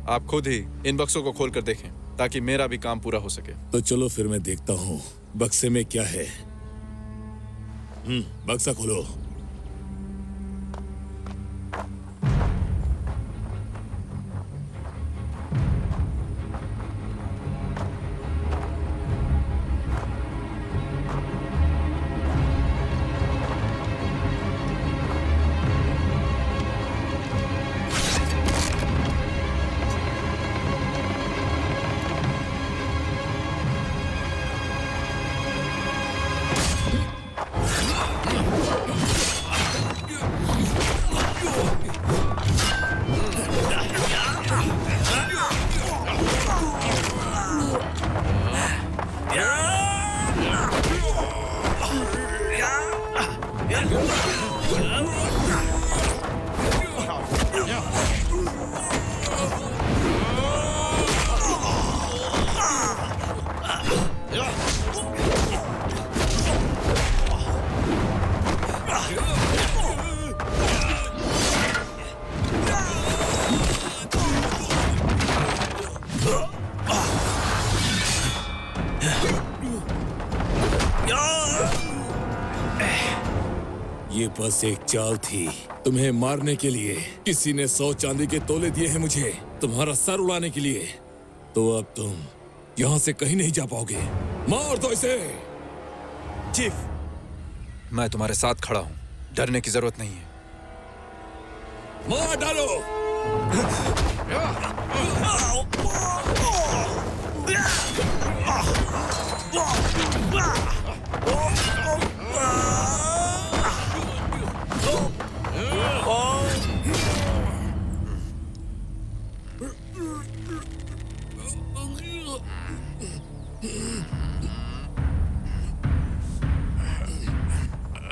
आप खुद ही इन बक्सों को खोल कर देखें। ताकि मेरा भी काम पूरा हो सके। तो चलो फिर मैं देखता हूँ बक्से में क्या है। बक्सा खोलो। ये बस एक चाल थी तुम्हें मारने के लिए। किसी ने 100 चांदी के तोले दिए हैं मुझे तुम्हारा सर उड़ाने के लिए। तो अब तुम यहाँ से कहीं नहीं जा पाओगे। मार दो इसे। चीफ, मैं तुम्हारे साथ खड़ा हूँ, डरने की जरूरत नहीं है। मार डालो।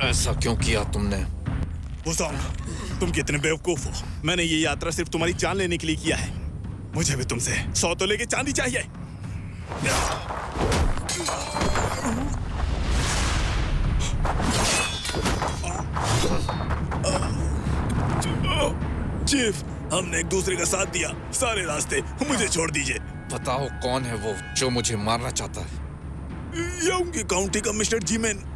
ऐसा क्यों किया तुमने? वुज़ोंग, तुम कितने बेवकूफ हो। मैंने ये यात्रा सिर्फ तुम्हारी जान लेने के लिए किया है। मुझे भी तुमसे 100 तोले की चांदी चाहिए। चीफ, हमने एक दूसरे का साथ दिया सारे रास्ते। मुझे छोड़ दीजिए। बताओ कौन है वो जो मुझे मारना चाहता है? याओंगी काउंटी का मिस्टर जीमेन।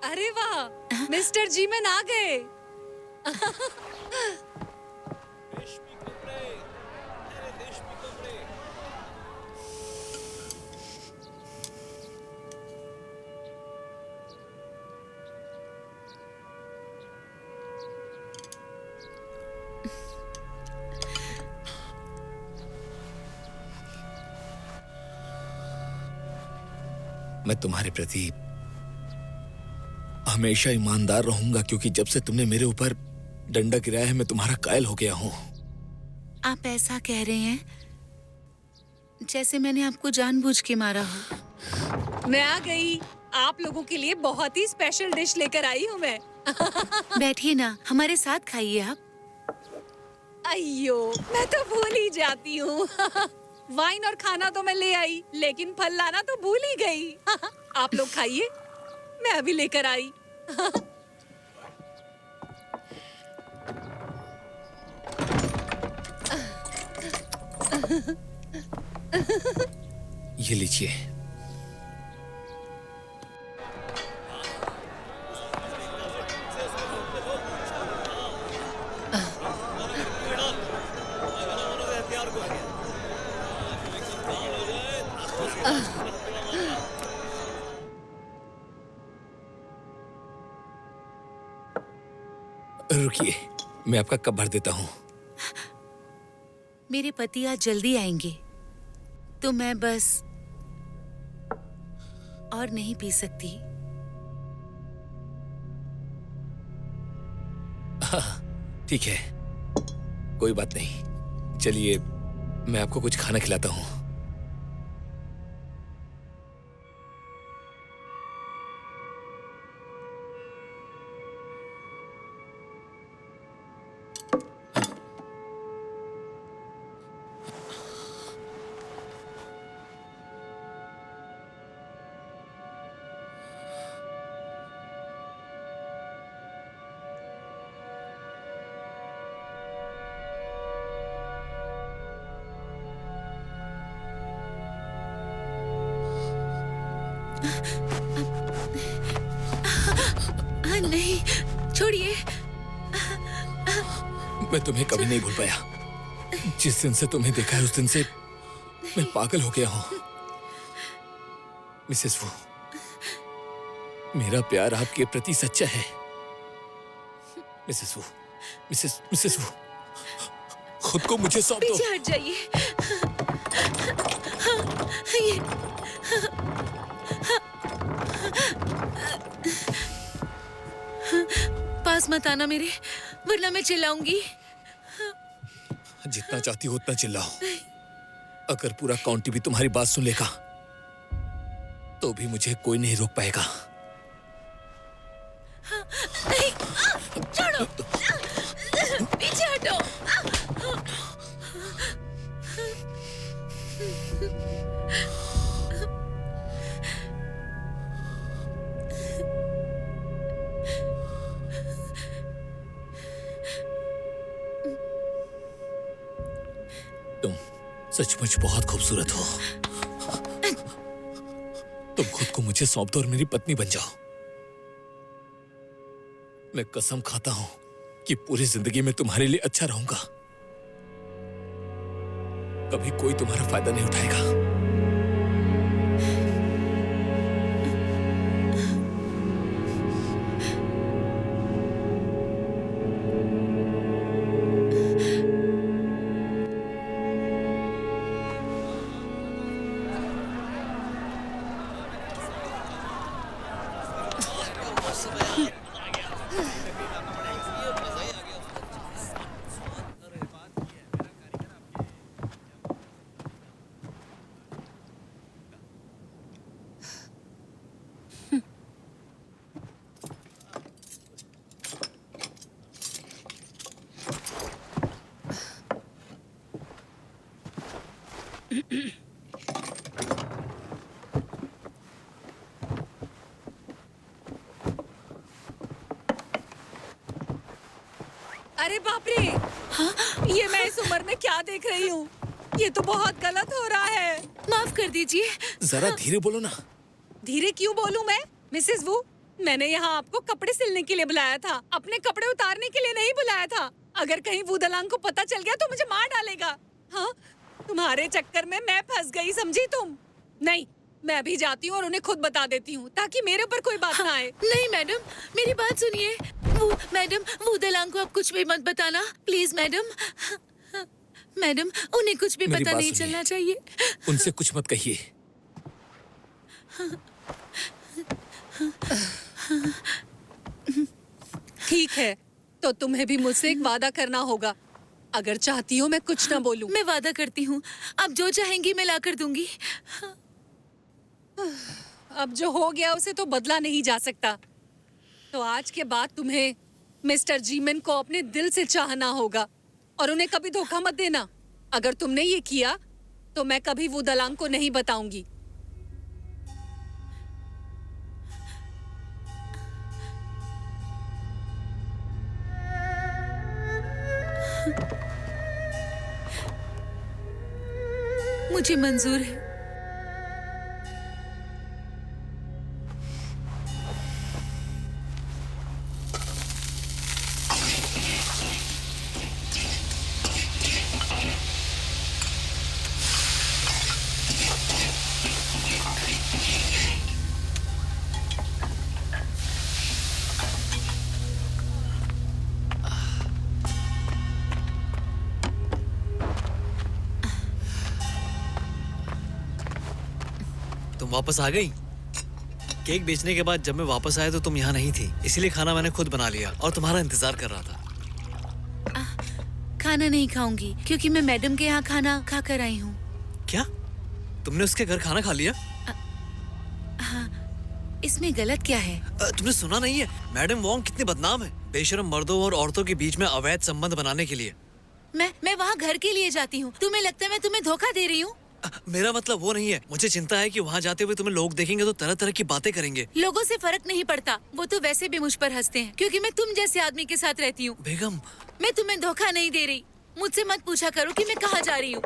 अरे वाह, मिस्टर जीमेन आ गए। मैं तुम्हारे प्रति हमेशा ईमानदार रहूंगा, क्योंकि जब से तुमने मेरे ऊपर डंडा गिराया है मैं तुम्हारा कायल हो गया हूँ। आप ऐसा कह रहे हैं जैसे मैंने आपको जानबूझ के मारा हो। मैं आ गई। आप लोगों के लिए बहुत ही स्पेशल डिश लेकर आई हूँ मैं। बैठिए ना, हमारे साथ खाइए आप। अయ్यो, मैं तो भूल ही जाती हूँ। वाइन और खाना तो मैं ले आई, लेकिन फल लाना तो भूल ही गई। आप लोग खाइए, मैं अभी लेकर आई। ये लीजिए। रुकिए, मैं आपका कप भर देता हूँ। मेरे पति आज जल्दी आएंगे, तो मैं बस और नहीं पी सकती। ठीक है, कोई बात नहीं। चलिए, मैं आपको कुछ खाना खिलाता हूँ। नहीं, छोड़िए। मैं तुम्हें कभी नहीं भूल पाया। जिस दिन से तुम्हें देखा है उस दिन से मैं पागल हो गया हूँ। मिसेस वू, मेरा प्यार आपके प्रति सच्चा है। मिसेस वू, मिसेस वू, खुद को मुझे सौंप दो। पीछे हट जाइए। ये पास मत आना मेरे, वरना मैं चिल्लाऊंगी। जितना चाहती हो उतना चिल्लाओ। अगर पूरा काउंटी भी तुम्हारी बात सुन लेगा तो भी मुझे कोई नहीं रोक पाएगा। नहीं, छोड़ो, पीछे हटो। तुम सचमुच बहुत खूबसूरत हो। तुम खुद को मुझे सौंप दो और मेरी पत्नी बन जाओ। मैं कसम खाता हूं कि पूरी जिंदगी में तुम्हारे लिए अच्छा रहूंगा। कभी कोई तुम्हारा फायदा नहीं उठाएगा। अरे बाप रे! हाँ? ये मैं इस उम्र में क्या देख रही हूँ? ये तो बहुत गलत हो रहा है। माफ कर दीजिए। जरा धीरे बोलो ना। धीरे क्यों बोलूं मैं? मिसेस वू, मैंने यहाँ आपको कपड़े सिलने के लिए बुलाया था, अपने कपड़े उतारने के लिए नहीं बुलाया था। अगर कहीं वू दलांग को पता चल गया तो मुझे मार डालेगा। हाँ? तुम्हारे चक्कर में मैं फंस गई, समझी तुम? नहीं, मैं अभी जाती हूँ और उन्हें खुद बता देती हूँ ताकि मेरे ऊपर कोई बात ना आए। नहीं मैडम, मेरी बात सुनिए। वो दलांग को आप कुछ भी मत बताना, प्लीज मैडम। मैडम, उन्हें कुछ भी पता नहीं चलना चाहिए। उनसे कुछ मत कहिए। ठीक है, तो तुम्हें भी मुझसे एक वादा करना होगा। अगर चाहती हो मैं कुछ ना बोलूं। मैं वादा करती हूँ, आप जो चाहेंगी मैं ला कर दूंगी। अब जो हो गया उसे तो बदला नहीं जा सकता। तो आज के बाद तुम्हें मिस्टर जीमन को अपने दिल से चाहना होगा और उन्हें कभी धोखा मत देना। अगर तुमने ये किया तो मैं कभी वो दलांग को नहीं बताऊंगी। मुझे मंजूर है। वापस आ गई। केक बेचने के बाद जब मैं वापस आया तो तुम यहाँ नहीं थी, इसीलिए खाना मैंने खुद बना लिया और तुम्हारा इंतजार कर रहा था। खाना नहीं खाऊंगी क्योंकि मैं मैडम के यहाँ खाना खा कर आई हूँ। क्या तुमने उसके घर खाना खा लिया? इसमें गलत क्या है? तुमने सुना नहीं है मैडम वोंग कितने बदनाम है, बेशरम मर्दों और औरतों के बीच में अवैध संबंध बनाने के लिए। मैं वहाँ घर के लिए जाती हूँ। तुम्हें लगता है मैं तुम्हें धोखा दे रही हूँ? मेरा मतलब वो नहीं है, मुझे चिंता है कि वहाँ जाते हुए तुम्हें लोग देखेंगे तो तरह तरह की बातें करेंगे। लोगों से फर्क नहीं पड़ता, वो तो वैसे भी मुझ पर हंसते हैं क्योंकि मैं तुम जैसे आदमी के साथ रहती हूँ। बेगम मैं तुम्हें धोखा नहीं दे रही। मुझसे मत पूछा करो कि मैं कहाँ जा रही हूँ।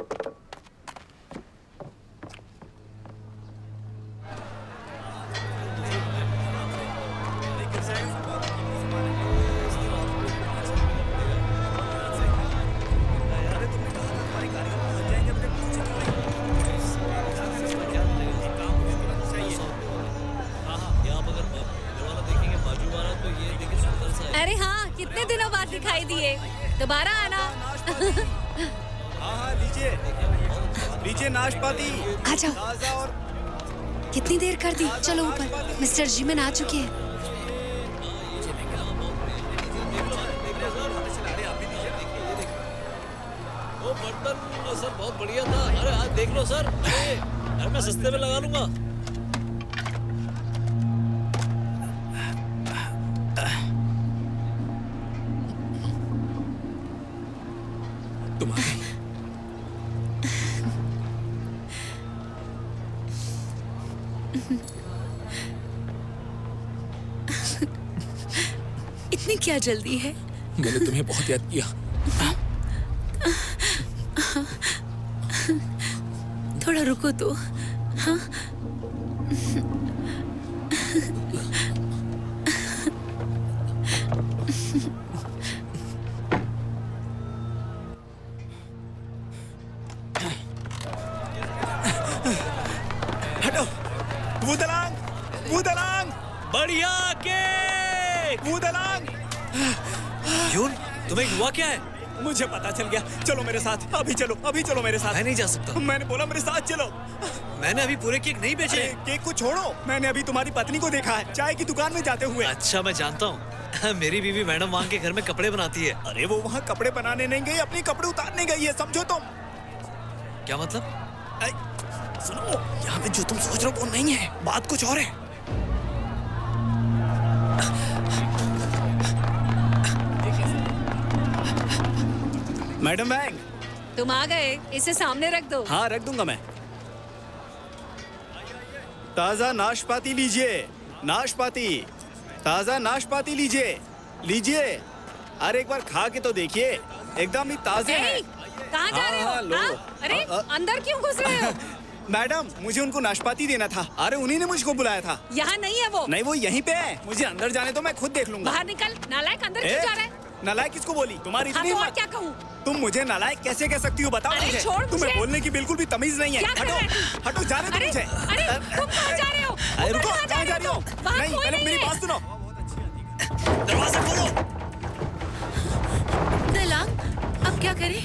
अरे हाँ, कितने दिनों बाद दिखाई दिए, दोबारा आना। हाँ लीजिए लीजिए नाशपाती। आ जाओ। ताजा और कितनी देर कर दी, चलो ऊपर, मिस्टर जीमन आ चुके हैं। वो बर्तन सर बहुत बढ़िया था। अरे आज देख लो सर, अरे मैं सस्ते में लगा लूंगा। तुम आ गई। इतनी क्या जल्दी है? मैंने तुम्हें बहुत याद किया। थोड़ा रुको तो। हाँ? हटो। वुदलांग वुदलांग बढ़िया केक। वुदलांग। यून तुम्हें हुआ क्या है? मुझे पता चल गया, चलो मेरे साथ, अभी चलो मेरे साथ। मैं नहीं जा सकता। मैंने बोला मेरे साथ चलो। मैंने अभी पूरे केक नहीं बेचे। केक को छोड़ो, मैंने अभी तुम्हारी पत्नी को देखा है चाय की दुकान में जाते हुए। अच्छा मैं जानता हूँ, मेरी बीवी मैडम वहाँ के घर में कपड़े बनाती है। अरे वो वहाँ कपड़े बनाने नहीं गई, अपने कपड़े उतारने गई है, समझो तुम। क्या मतलब? सुनो, यहाँ पे जो तुम सोच रहे हो वो नहीं है, बात कुछ और है। मैडम वैंग। तुम आ गए, इसे सामने रख दो। हाँ रख दूंगा मैं। ताजा नाशपाती लीजिए, नाशपाती, ताजा नाशपाती लीजिए, लीजिए। अरे एक बार खा के तो देखिए, एकदम ही ताजे हैं। कहाँ जा रहे हो? हाँ, लो। हाँ? अरे अंदर क्यों घुस रहे हो? मैडम मुझे उनको नाशपाती देना था। अरे उन्हीं ने मुझको बुलाया था। यहाँ नहीं है वो। नहीं वो यहीं पे है, मुझे अंदर जाने तो मैं खुद देख लूंगा। बाहर निकल, नालायक, अंदर क्यों जा रहा है? नालायक किसको बोली? तुम्हारी हाँ इतनी तो और हिम्मत? क्या कहूँ? तुम मुझे नालायक कैसे कह सकती हो बताओ अरे मुझे। छोड़ तुम्हें मुझे। बोलने की बिल्कुल भी तमीज नहीं है। क्या कर हटो, रहे हो? हटो, जाने दो अरे मुझे। अरे तुम कहाँ जा रहे हो? अरे ऊपर रुको, कहाँ कहाँ जा रही हो? वहाँ नहीं, कोई पहले नहीं मेरी है। बात सुनो। दरवाजा खोलो। दलांग, अब क्या करें?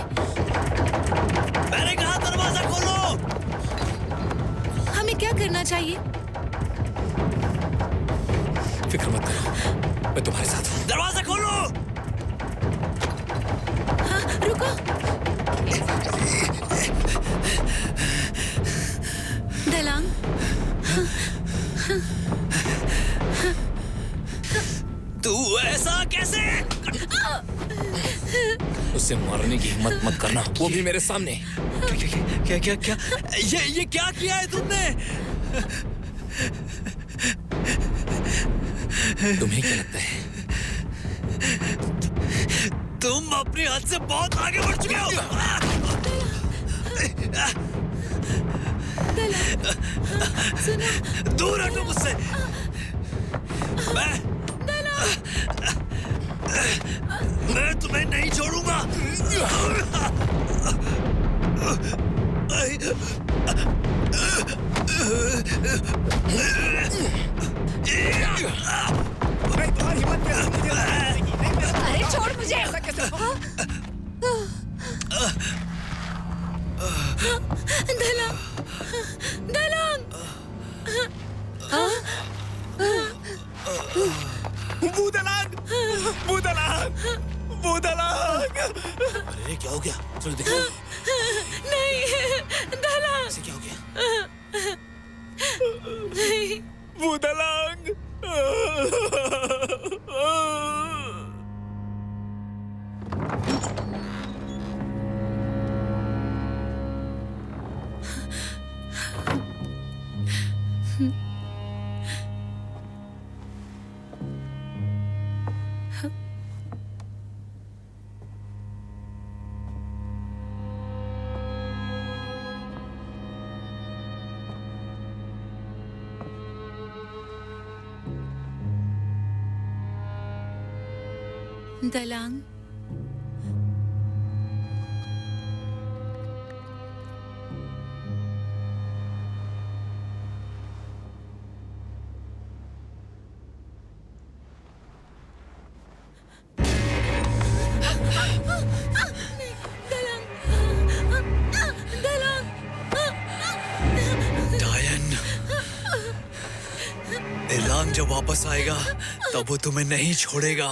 मैंने कहा दरवाजा खोलो। हमें क्या करना चाहिए? फिक्र मत करो, मैं तुम्हारे साथ हूँ। दरवाजा खोलो। हाँ, रुको। दलांग, तू ऐसा कैसे? उससे मारने की हिम्मत मत करना, वो भी मेरे सामने। क्या क्या क्या ये क्या किया है तुमने? तुम्हें क्या लगता है? तुम अपनी हद से बहुत आगे बढ़ चुके हो। दूर हटो मुझसे। मैं तुम्हें नहीं छोड़ूंगा। नहीं, तुम्हारी हिम्मत कैसे मुझे मारने की? नहीं, मैं- अरे छोड़ मुझे। ऐसा कैसे? दलांग, दलांग, बूदलांग, बूदलांग, बूदलांग। अरे क्या हो गया? चलो देखो। नहीं दलांग, ऐसे क्या हो गया? नहीं। बूदलांग। दलांग, डायन, इलान जब वापस आएगा तब वो तुम्हें नहीं छोड़ेगा।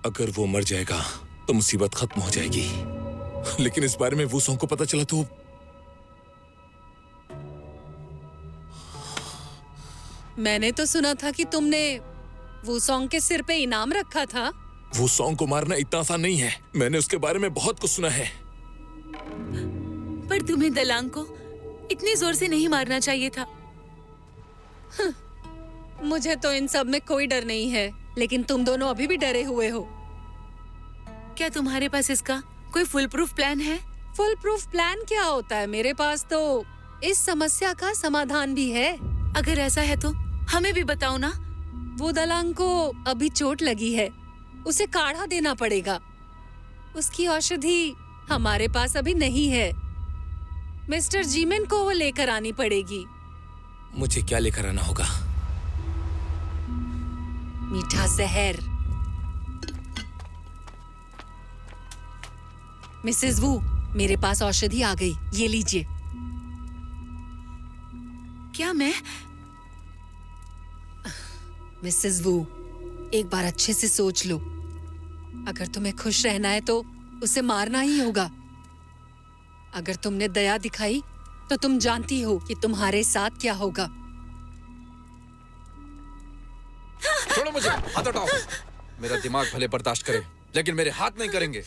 अगर वो मर जाएगा तो मुसीबत खत्म हो जाएगी, लेकिन इस बारे में वूसोंग को पता चला तो मैंने तो सुना था कि तुमने वूसोंग के सिर पे इनाम रखा था। वूसोंग को मारना इतना आसान नहीं है। मैंने उसके बारे में बहुत कुछ सुना है। पर तुम्हें दलांग को इतनी जोर से नहीं मारना चाहिए था। मुझे तो इन सब में कोई डर नहीं है, लेकिन तुम दोनों अभी भी डरे हुए हो। क्या तुम्हारे पास इसका कोई फुल प्रूफ प्लान है? फुल प्रूफ प्लान क्या होता है? मेरे पास तो इस समस्या का समाधान भी है। अगर ऐसा है तो हमें भी बताओ ना। वो दलांग को अभी चोट लगी है, उसे काढ़ा देना पड़ेगा। उसकी औषधि हमारे पास अभी नहीं है। मिस्टर जीमेन को वो लेकर आनी पड़ेगी। मुझे क्या लेकर आना होगा? मीठा जहर। मिसेस वू, मेरे पास औषधि आ गई, ये लीजिए। क्या मैं? मिसेस वू, एक बार अच्छे से सोच लो। अगर तुम्हें खुश रहना है तो उसे मारना ही होगा। अगर तुमने दया दिखाई तो तुम जानती हो कि तुम्हारे साथ क्या होगा। छोड़ो मुझे, हाथ हटाओ। मेरा दिमाग भले बर्दाश्त करे, लेकिन मेरे हाथ नहीं करेंगे।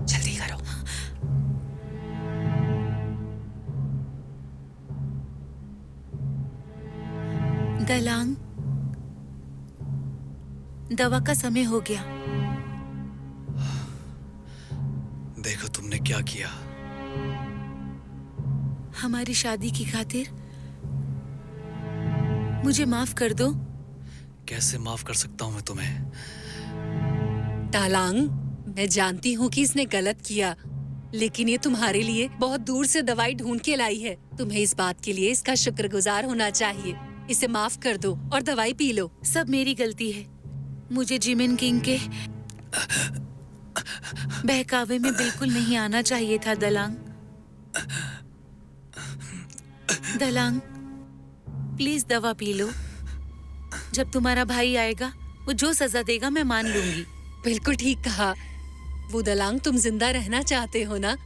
जल्दी करो। दलांग, दवा का समय हो गया। देखो तुमने क्या किया। हमारी शादी की खातिर मुझे माफ कर दो। कैसे माफ कर सकता हूँ मैं तुम्हें? तालांग, मैं जानती हूँ कि इसने गलत किया, लेकिन ये तुम्हारे लिए बहुत दूर से दवाई ढूंढ के लाई है। तुम्हें इस बात के लिए इसका शुक्रगुजार होना चाहिए। इसे माफ कर दो और दवाई पी लो। सब मेरी गलती है। मुझे जिमिन किंग के बहकावे में बिल्कुल नहीं आना चाहिए था। दलांग, दलांग, प्लीज दवा पी लो। जब तुम्हारा भाई आएगा, वो जो सजा देगा मैं मान लूंगी। बिल्कुल ठीक कहा। वुदालांग, तुम जिंदा रहना चाहते हो ना?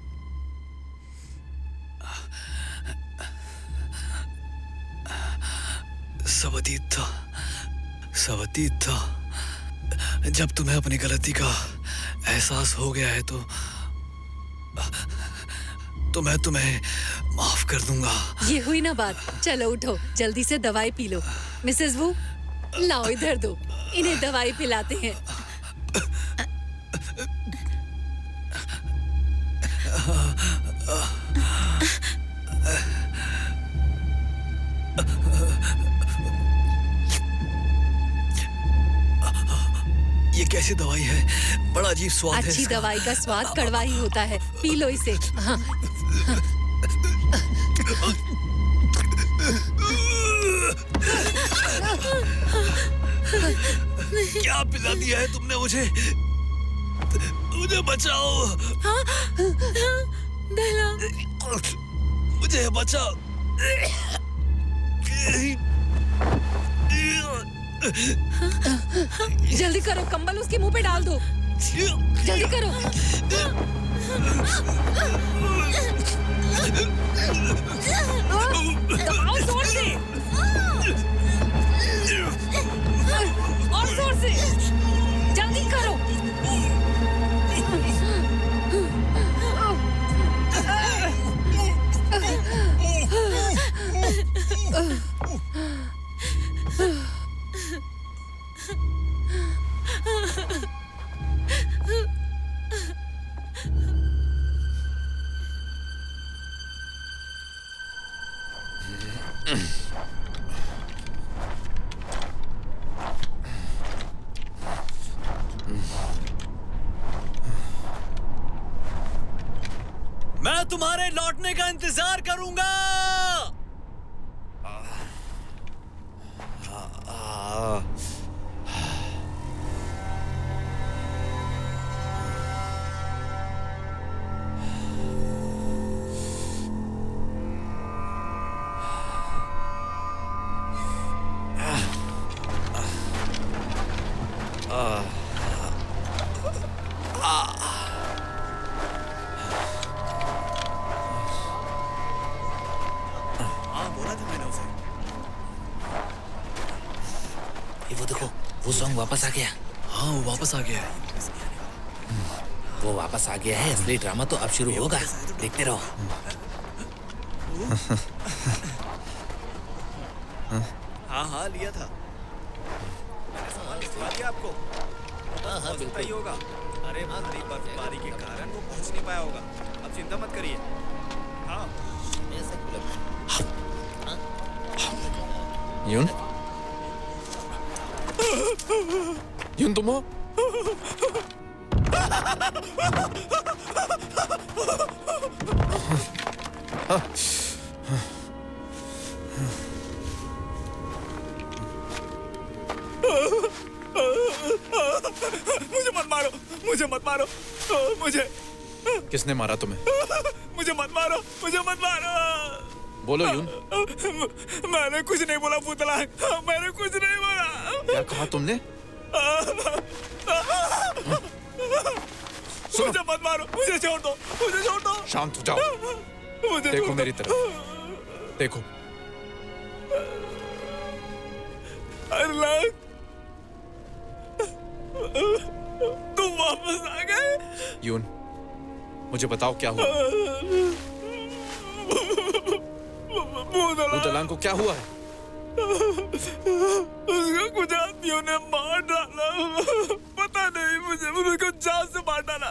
सवतीथा, जब तुम्हें अपनी गलती का एहसास हो गया है तो मैं तुम्हें माफ कर दूंगा। ये हुई ना बात। चलो उठो, जल्दी से दवाई पी लो। मिसेस वू, लाओ इधर दो, इन्हें दवाई पिलाते हैं। ये कैसी दवाई है? बड़ा अजीब स्वाद है अच्छी इसका। दवाई का स्वाद कड़वा ही होता है। पी लो इसे। हाँ। क्या पिला दिया है तुमने मुझे? मुझे बचाओ। मुझे बचाओ। जल्दी करो, कंबल उसके मुंह पे डाल दो। जल्दी करो। दबाओ जोर से। और जोर से। जल्दी करो। मैं तुम्हारे लौटने का इंतजार करूंगा। वो देखो, वो सॉन्ग वापस आ गया। हाँ, वो वापस आ गया है। वो वापस आ गया है। असली ड्रामा तो अब शुरू होगा। देखते रहो। हाँ लिया था। मैंने सामान भिजवा दिया आपको। हाँ बिल्कुल ही होगा। अरे भारी बर्फबारी के कारण वो पहुंच नहीं पाया होगा। अब चिंता मत करिए। हाँ यून? यून तुम हो? मुझे मत मारो, मुझे मत मारो, मुझे। किसने मारा तुम्हें? मुझे मत मारो, मुझे मत मारो। बोलो यून। मैंने कुछ नहीं बोला पुतलांग, मैंने कुछ नहीं बोला। क्या कहा तुमने? मुझे मत मारो, मुझे छोड़ दो, मुझे छोड़ दो। शांत हो जाओ। मुझे देखो मेरी तरफ, देखो। अरलांग, तुम वापस आ गए? यून, मुझे बताओ क्या हुआ? वुदालांग को क्या हुआ है? उसको कुछ आदमियों ने मार डाला। पता नहीं मुझे, उसको जान से मार डाला।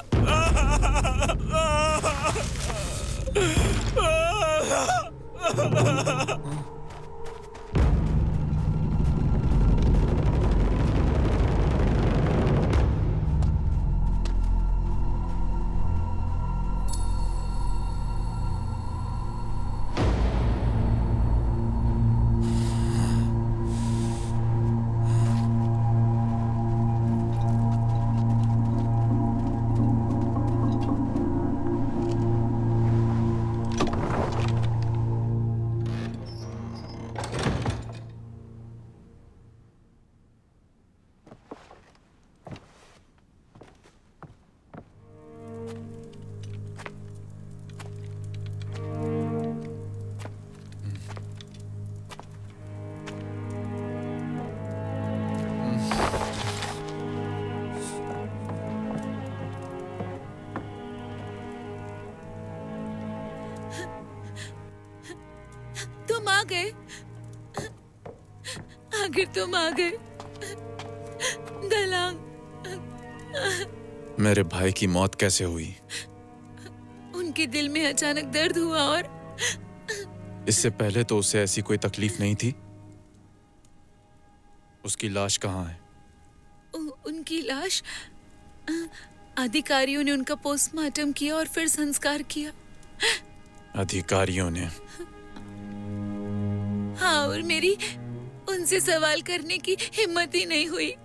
गए, आखिर तुम आ गए। दलांग, मेरे भाई की मौत कैसे हुई? उनके दिल में अचानक दर्द हुआ और इससे पहले तो उसे ऐसी कोई तकलीफ नहीं थी। उसकी लाश कहाँ है? उनकी लाश, अधिकारियों ने उनका पोस्टमार्टम किया और फिर संस्कार किया। अधिकारियों ने? हाँ, और मेरी उनसे सवाल करने की हिम्मत ही नहीं हुई।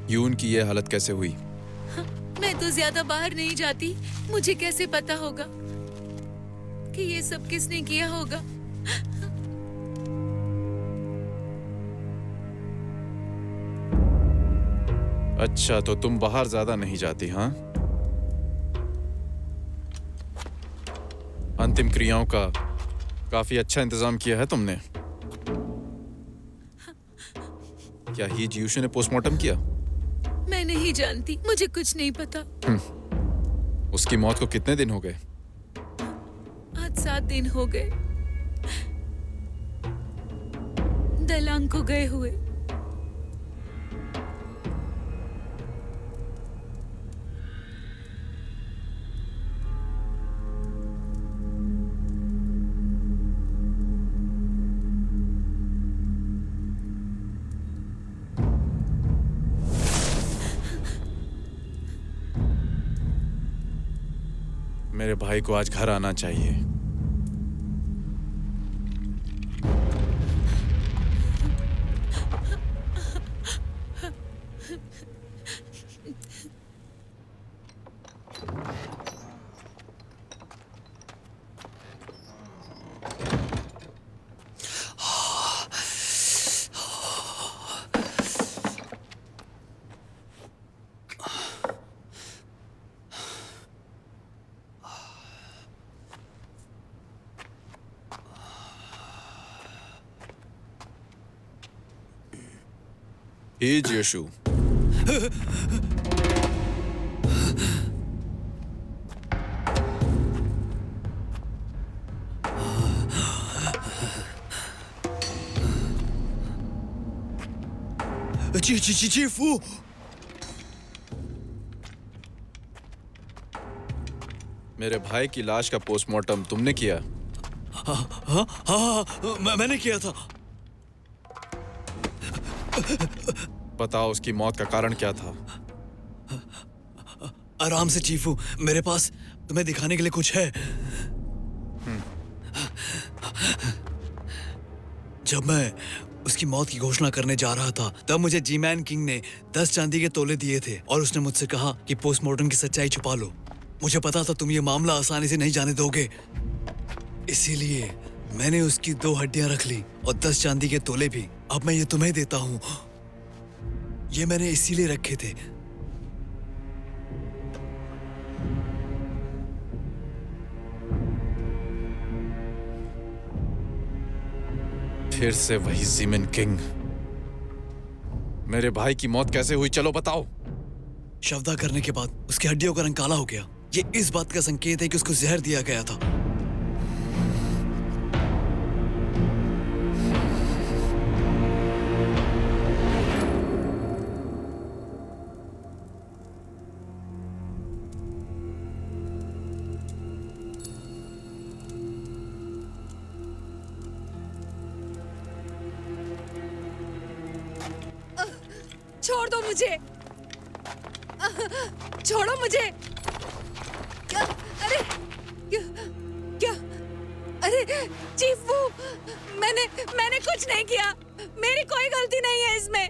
यून की ये हालत कैसे हुई? मैं तो ज्यादा बाहर नहीं जाती, मुझे कैसे पता होगा कि ये सब किसने किया होगा। अच्छा, तो तुम बाहर ज्यादा नहीं जाती, हाँ? अंतिम क्रियाओं का काफी अच्छा इंतजाम किया है तुमने। क्या ही जियूशु ने पोस्टमार्टम किया? मैं नहीं जानती, मुझे कुछ नहीं पता। उसकी मौत को कितने दिन हो गए? आज 7 दिन हो गए दलांग को गए हुए। मेरे भाई को आज घर आना चाहिए। हे जियूशु, चीफू, मेरे भाई की लाश का पोस्टमार्टम तुमने किया? हाँ, मैंने किया था। बताओ, उसकी मौत का कारण क्या था? आराम से चीफू, मेरे पास तुम्हें दिखाने के लिए कुछ है। जब मैं उसकी मौत की घोषणा करने जा रहा था, तब मुझे जी-मैन किंग ने 10 चांदी के तोले दिए थे और उसने मुझसे कहा कि पोस्टमार्टम की सच्चाई छुपा लो। मुझे पता था तुम ये मामला आसानी से नहीं जाने दोगे, इसीलिए मैंने उसकी 2 हड्डियां रख ली और 10 चांदी के तोले भी। अब मैं ये तुम्हें देता हूं। ये मैंने इसीलिए रखे थे। फिर से वही जी-मैन किंग। मेरे भाई की मौत कैसे हुई, चलो बताओ। शवदाह करने के बाद उसकी हड्डियों का रंग काला हो गया। ये इस बात का संकेत है कि उसको जहर दिया गया था। छोड़ दो मुझे, छोड़ो मुझे। क्या? अरे क्या? अरे चीफू, मैंने कुछ नहीं किया, मेरी कोई गलती नहीं है इसमें।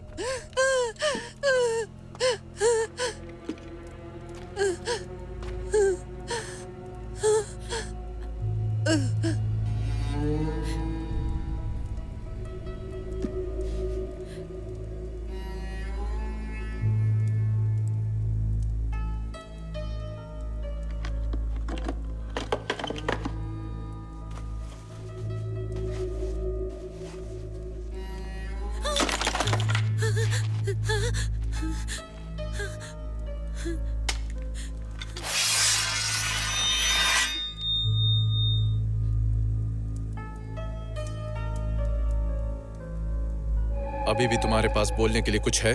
अभी भी तुम्हारे पास बोलने के लिए कुछ है?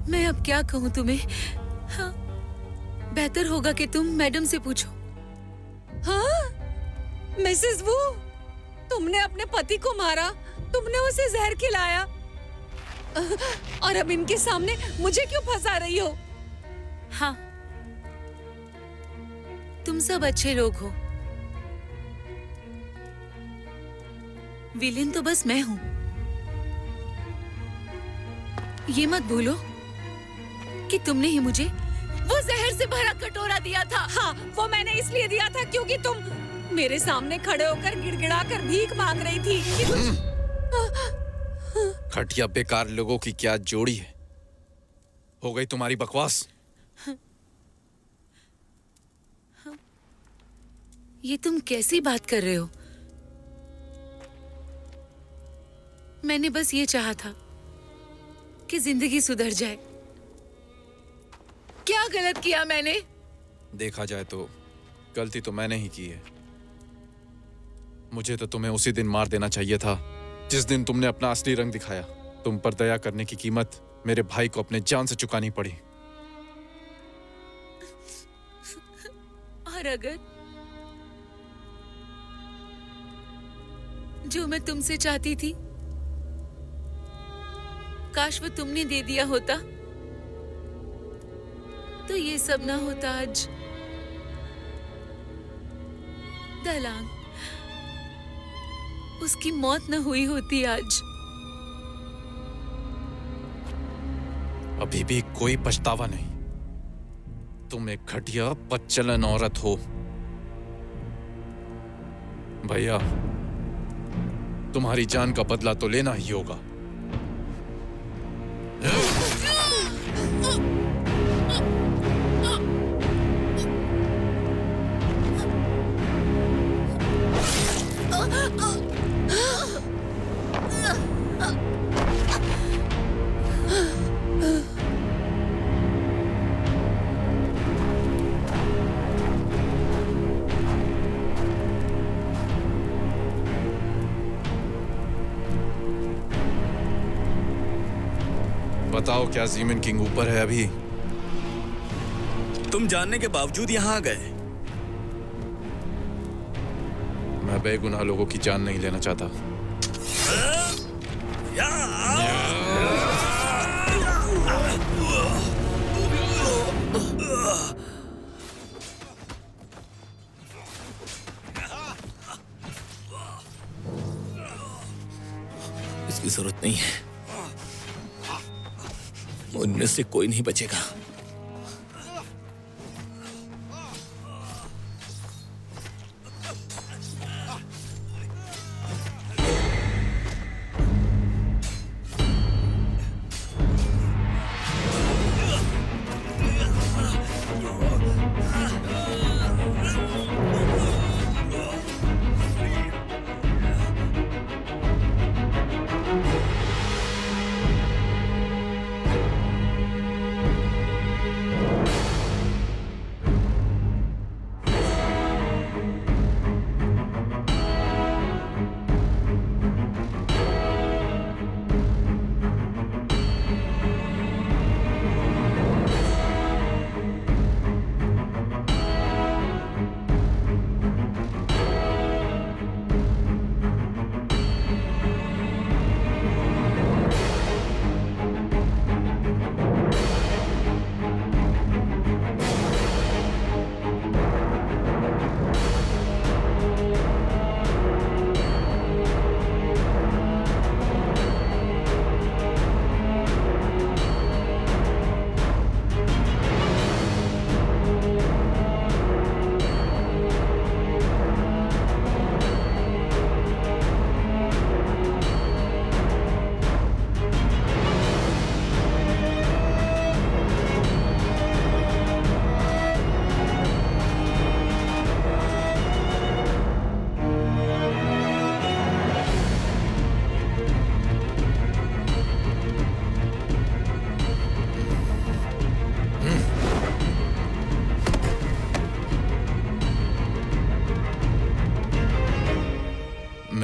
मैं अब क्या कहूँ तुम्हें? हाँ, बेहतर होगा कि तुम मैडम से पूछो। हाँ, मिसेस वू, तुमने अपने पति को मारा, तुमने उसे जहर खिलाया, और अब इनके सामने मुझे क्यों फंसा रही हो? हाँ, तुम सब अच्छे लोग हो, विलेन तो बस मैं हूँ। ये मत भूलो कि तुमने ही मुझे वो जहर से भरा कटोरा दिया था। हाँ, वो मैंने इसलिए दिया था क्योंकि तुम मेरे सामने खड़े होकर गिड़गिड़ा कर भीख मांग रही थी कि घटिया बेकार लोगों की क्या जोड़ी है। हो गई तुम्हारी बकवास। ये तुम कैसी बात कर रहे हो? मैंने बस ये चाहा था कि जिंदगी सुधर जाए। क्या गलत किया मैंने? देखा जाए तो गलती तो मैंने ही की है। मुझे तो तुम्हें उसी दिन मार देना चाहिए था जिस दिन तुमने अपना असली रंग दिखाया। तुम पर दया करने की कीमत मेरे भाई को अपने जान से चुकानी पड़ी। और अगर जो मैं तुमसे चाहती थी काश वो तुमने दे दिया होता तो ये सब ना होता आज। दलांग, उसकी मौत न हुई होती आज। अभी भी कोई पछतावा नहीं। तुम एक घटिया बदचलन औरत हो। भैया, तुम्हारी जान का बदला तो लेना ही होगा। बताओ, क्या जीमन किंग ऊपर है अभी? तुम जानने के बावजूद यहाँ आ गए। मैं बेगुनाह लोगों की जान नहीं लेना चाहता। इसकी जरूरत नहीं है। उनमें से कोई नहीं बचेगा।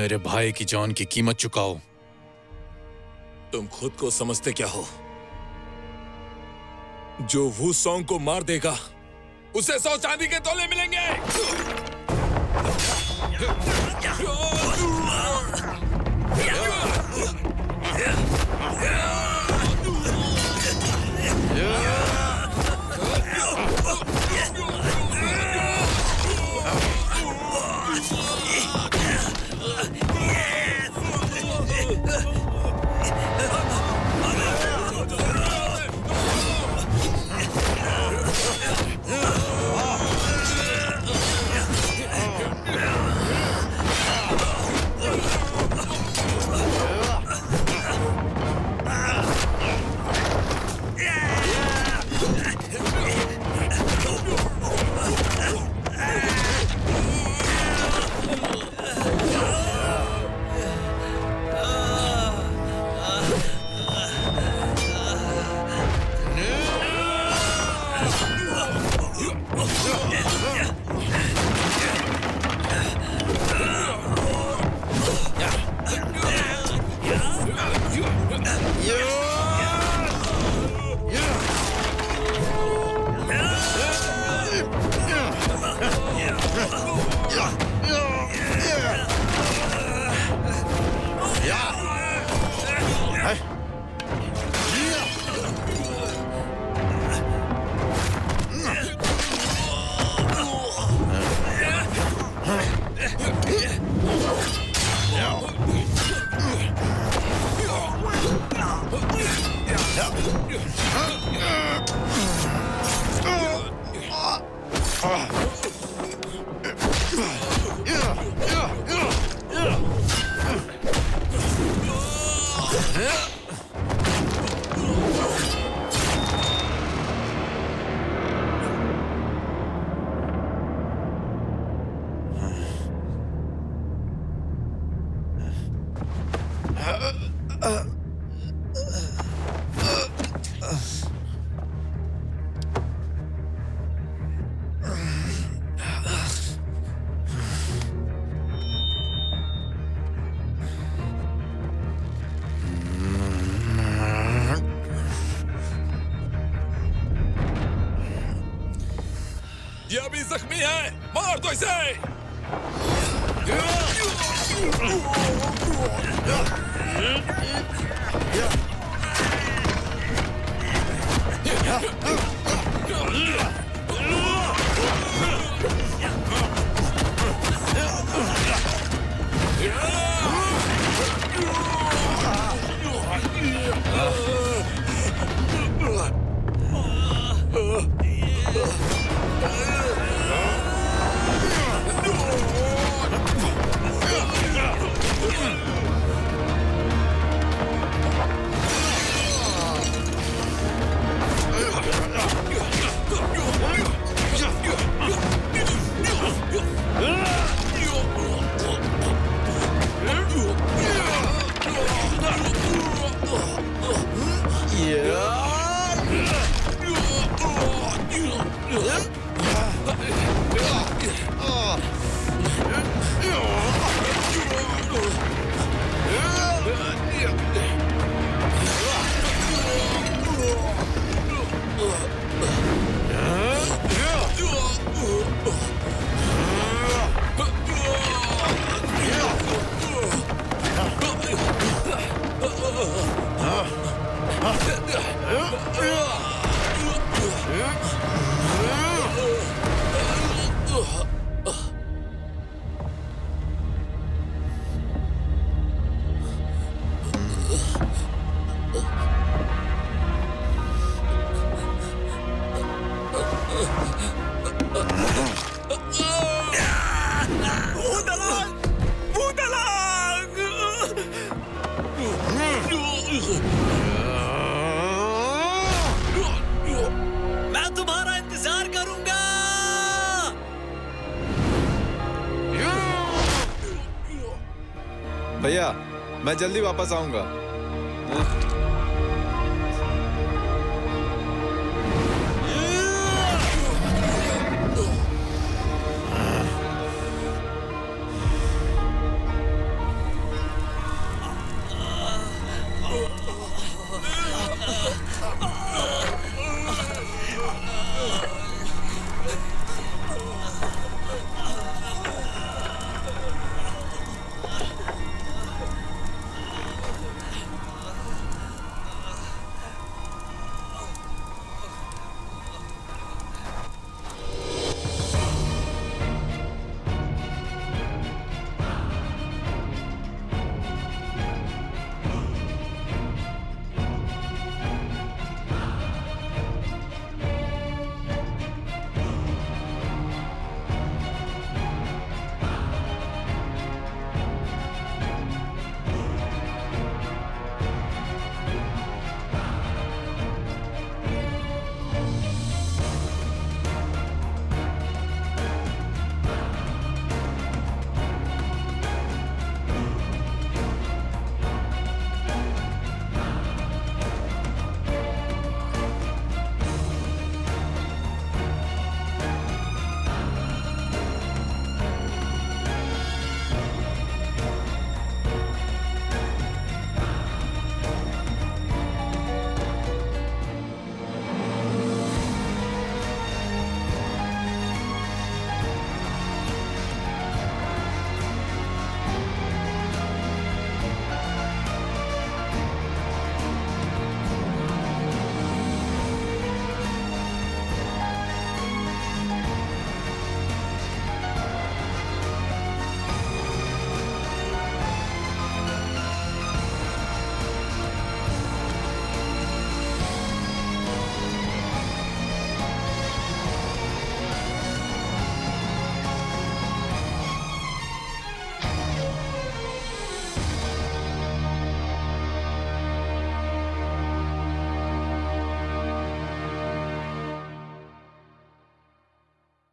मेरे भाई की जान की कीमत चुकाओ। तुम खुद को समझते क्या हो? जो वू सॉन्ग को मार देगा उसे 100 चांदी के तोले मिलेंगे। ये अभी जख्मी है, मार दो इसे। मैं तुम्हारा इंतजार करूंगा। भैया मैं जल्दी वापस आऊंगा।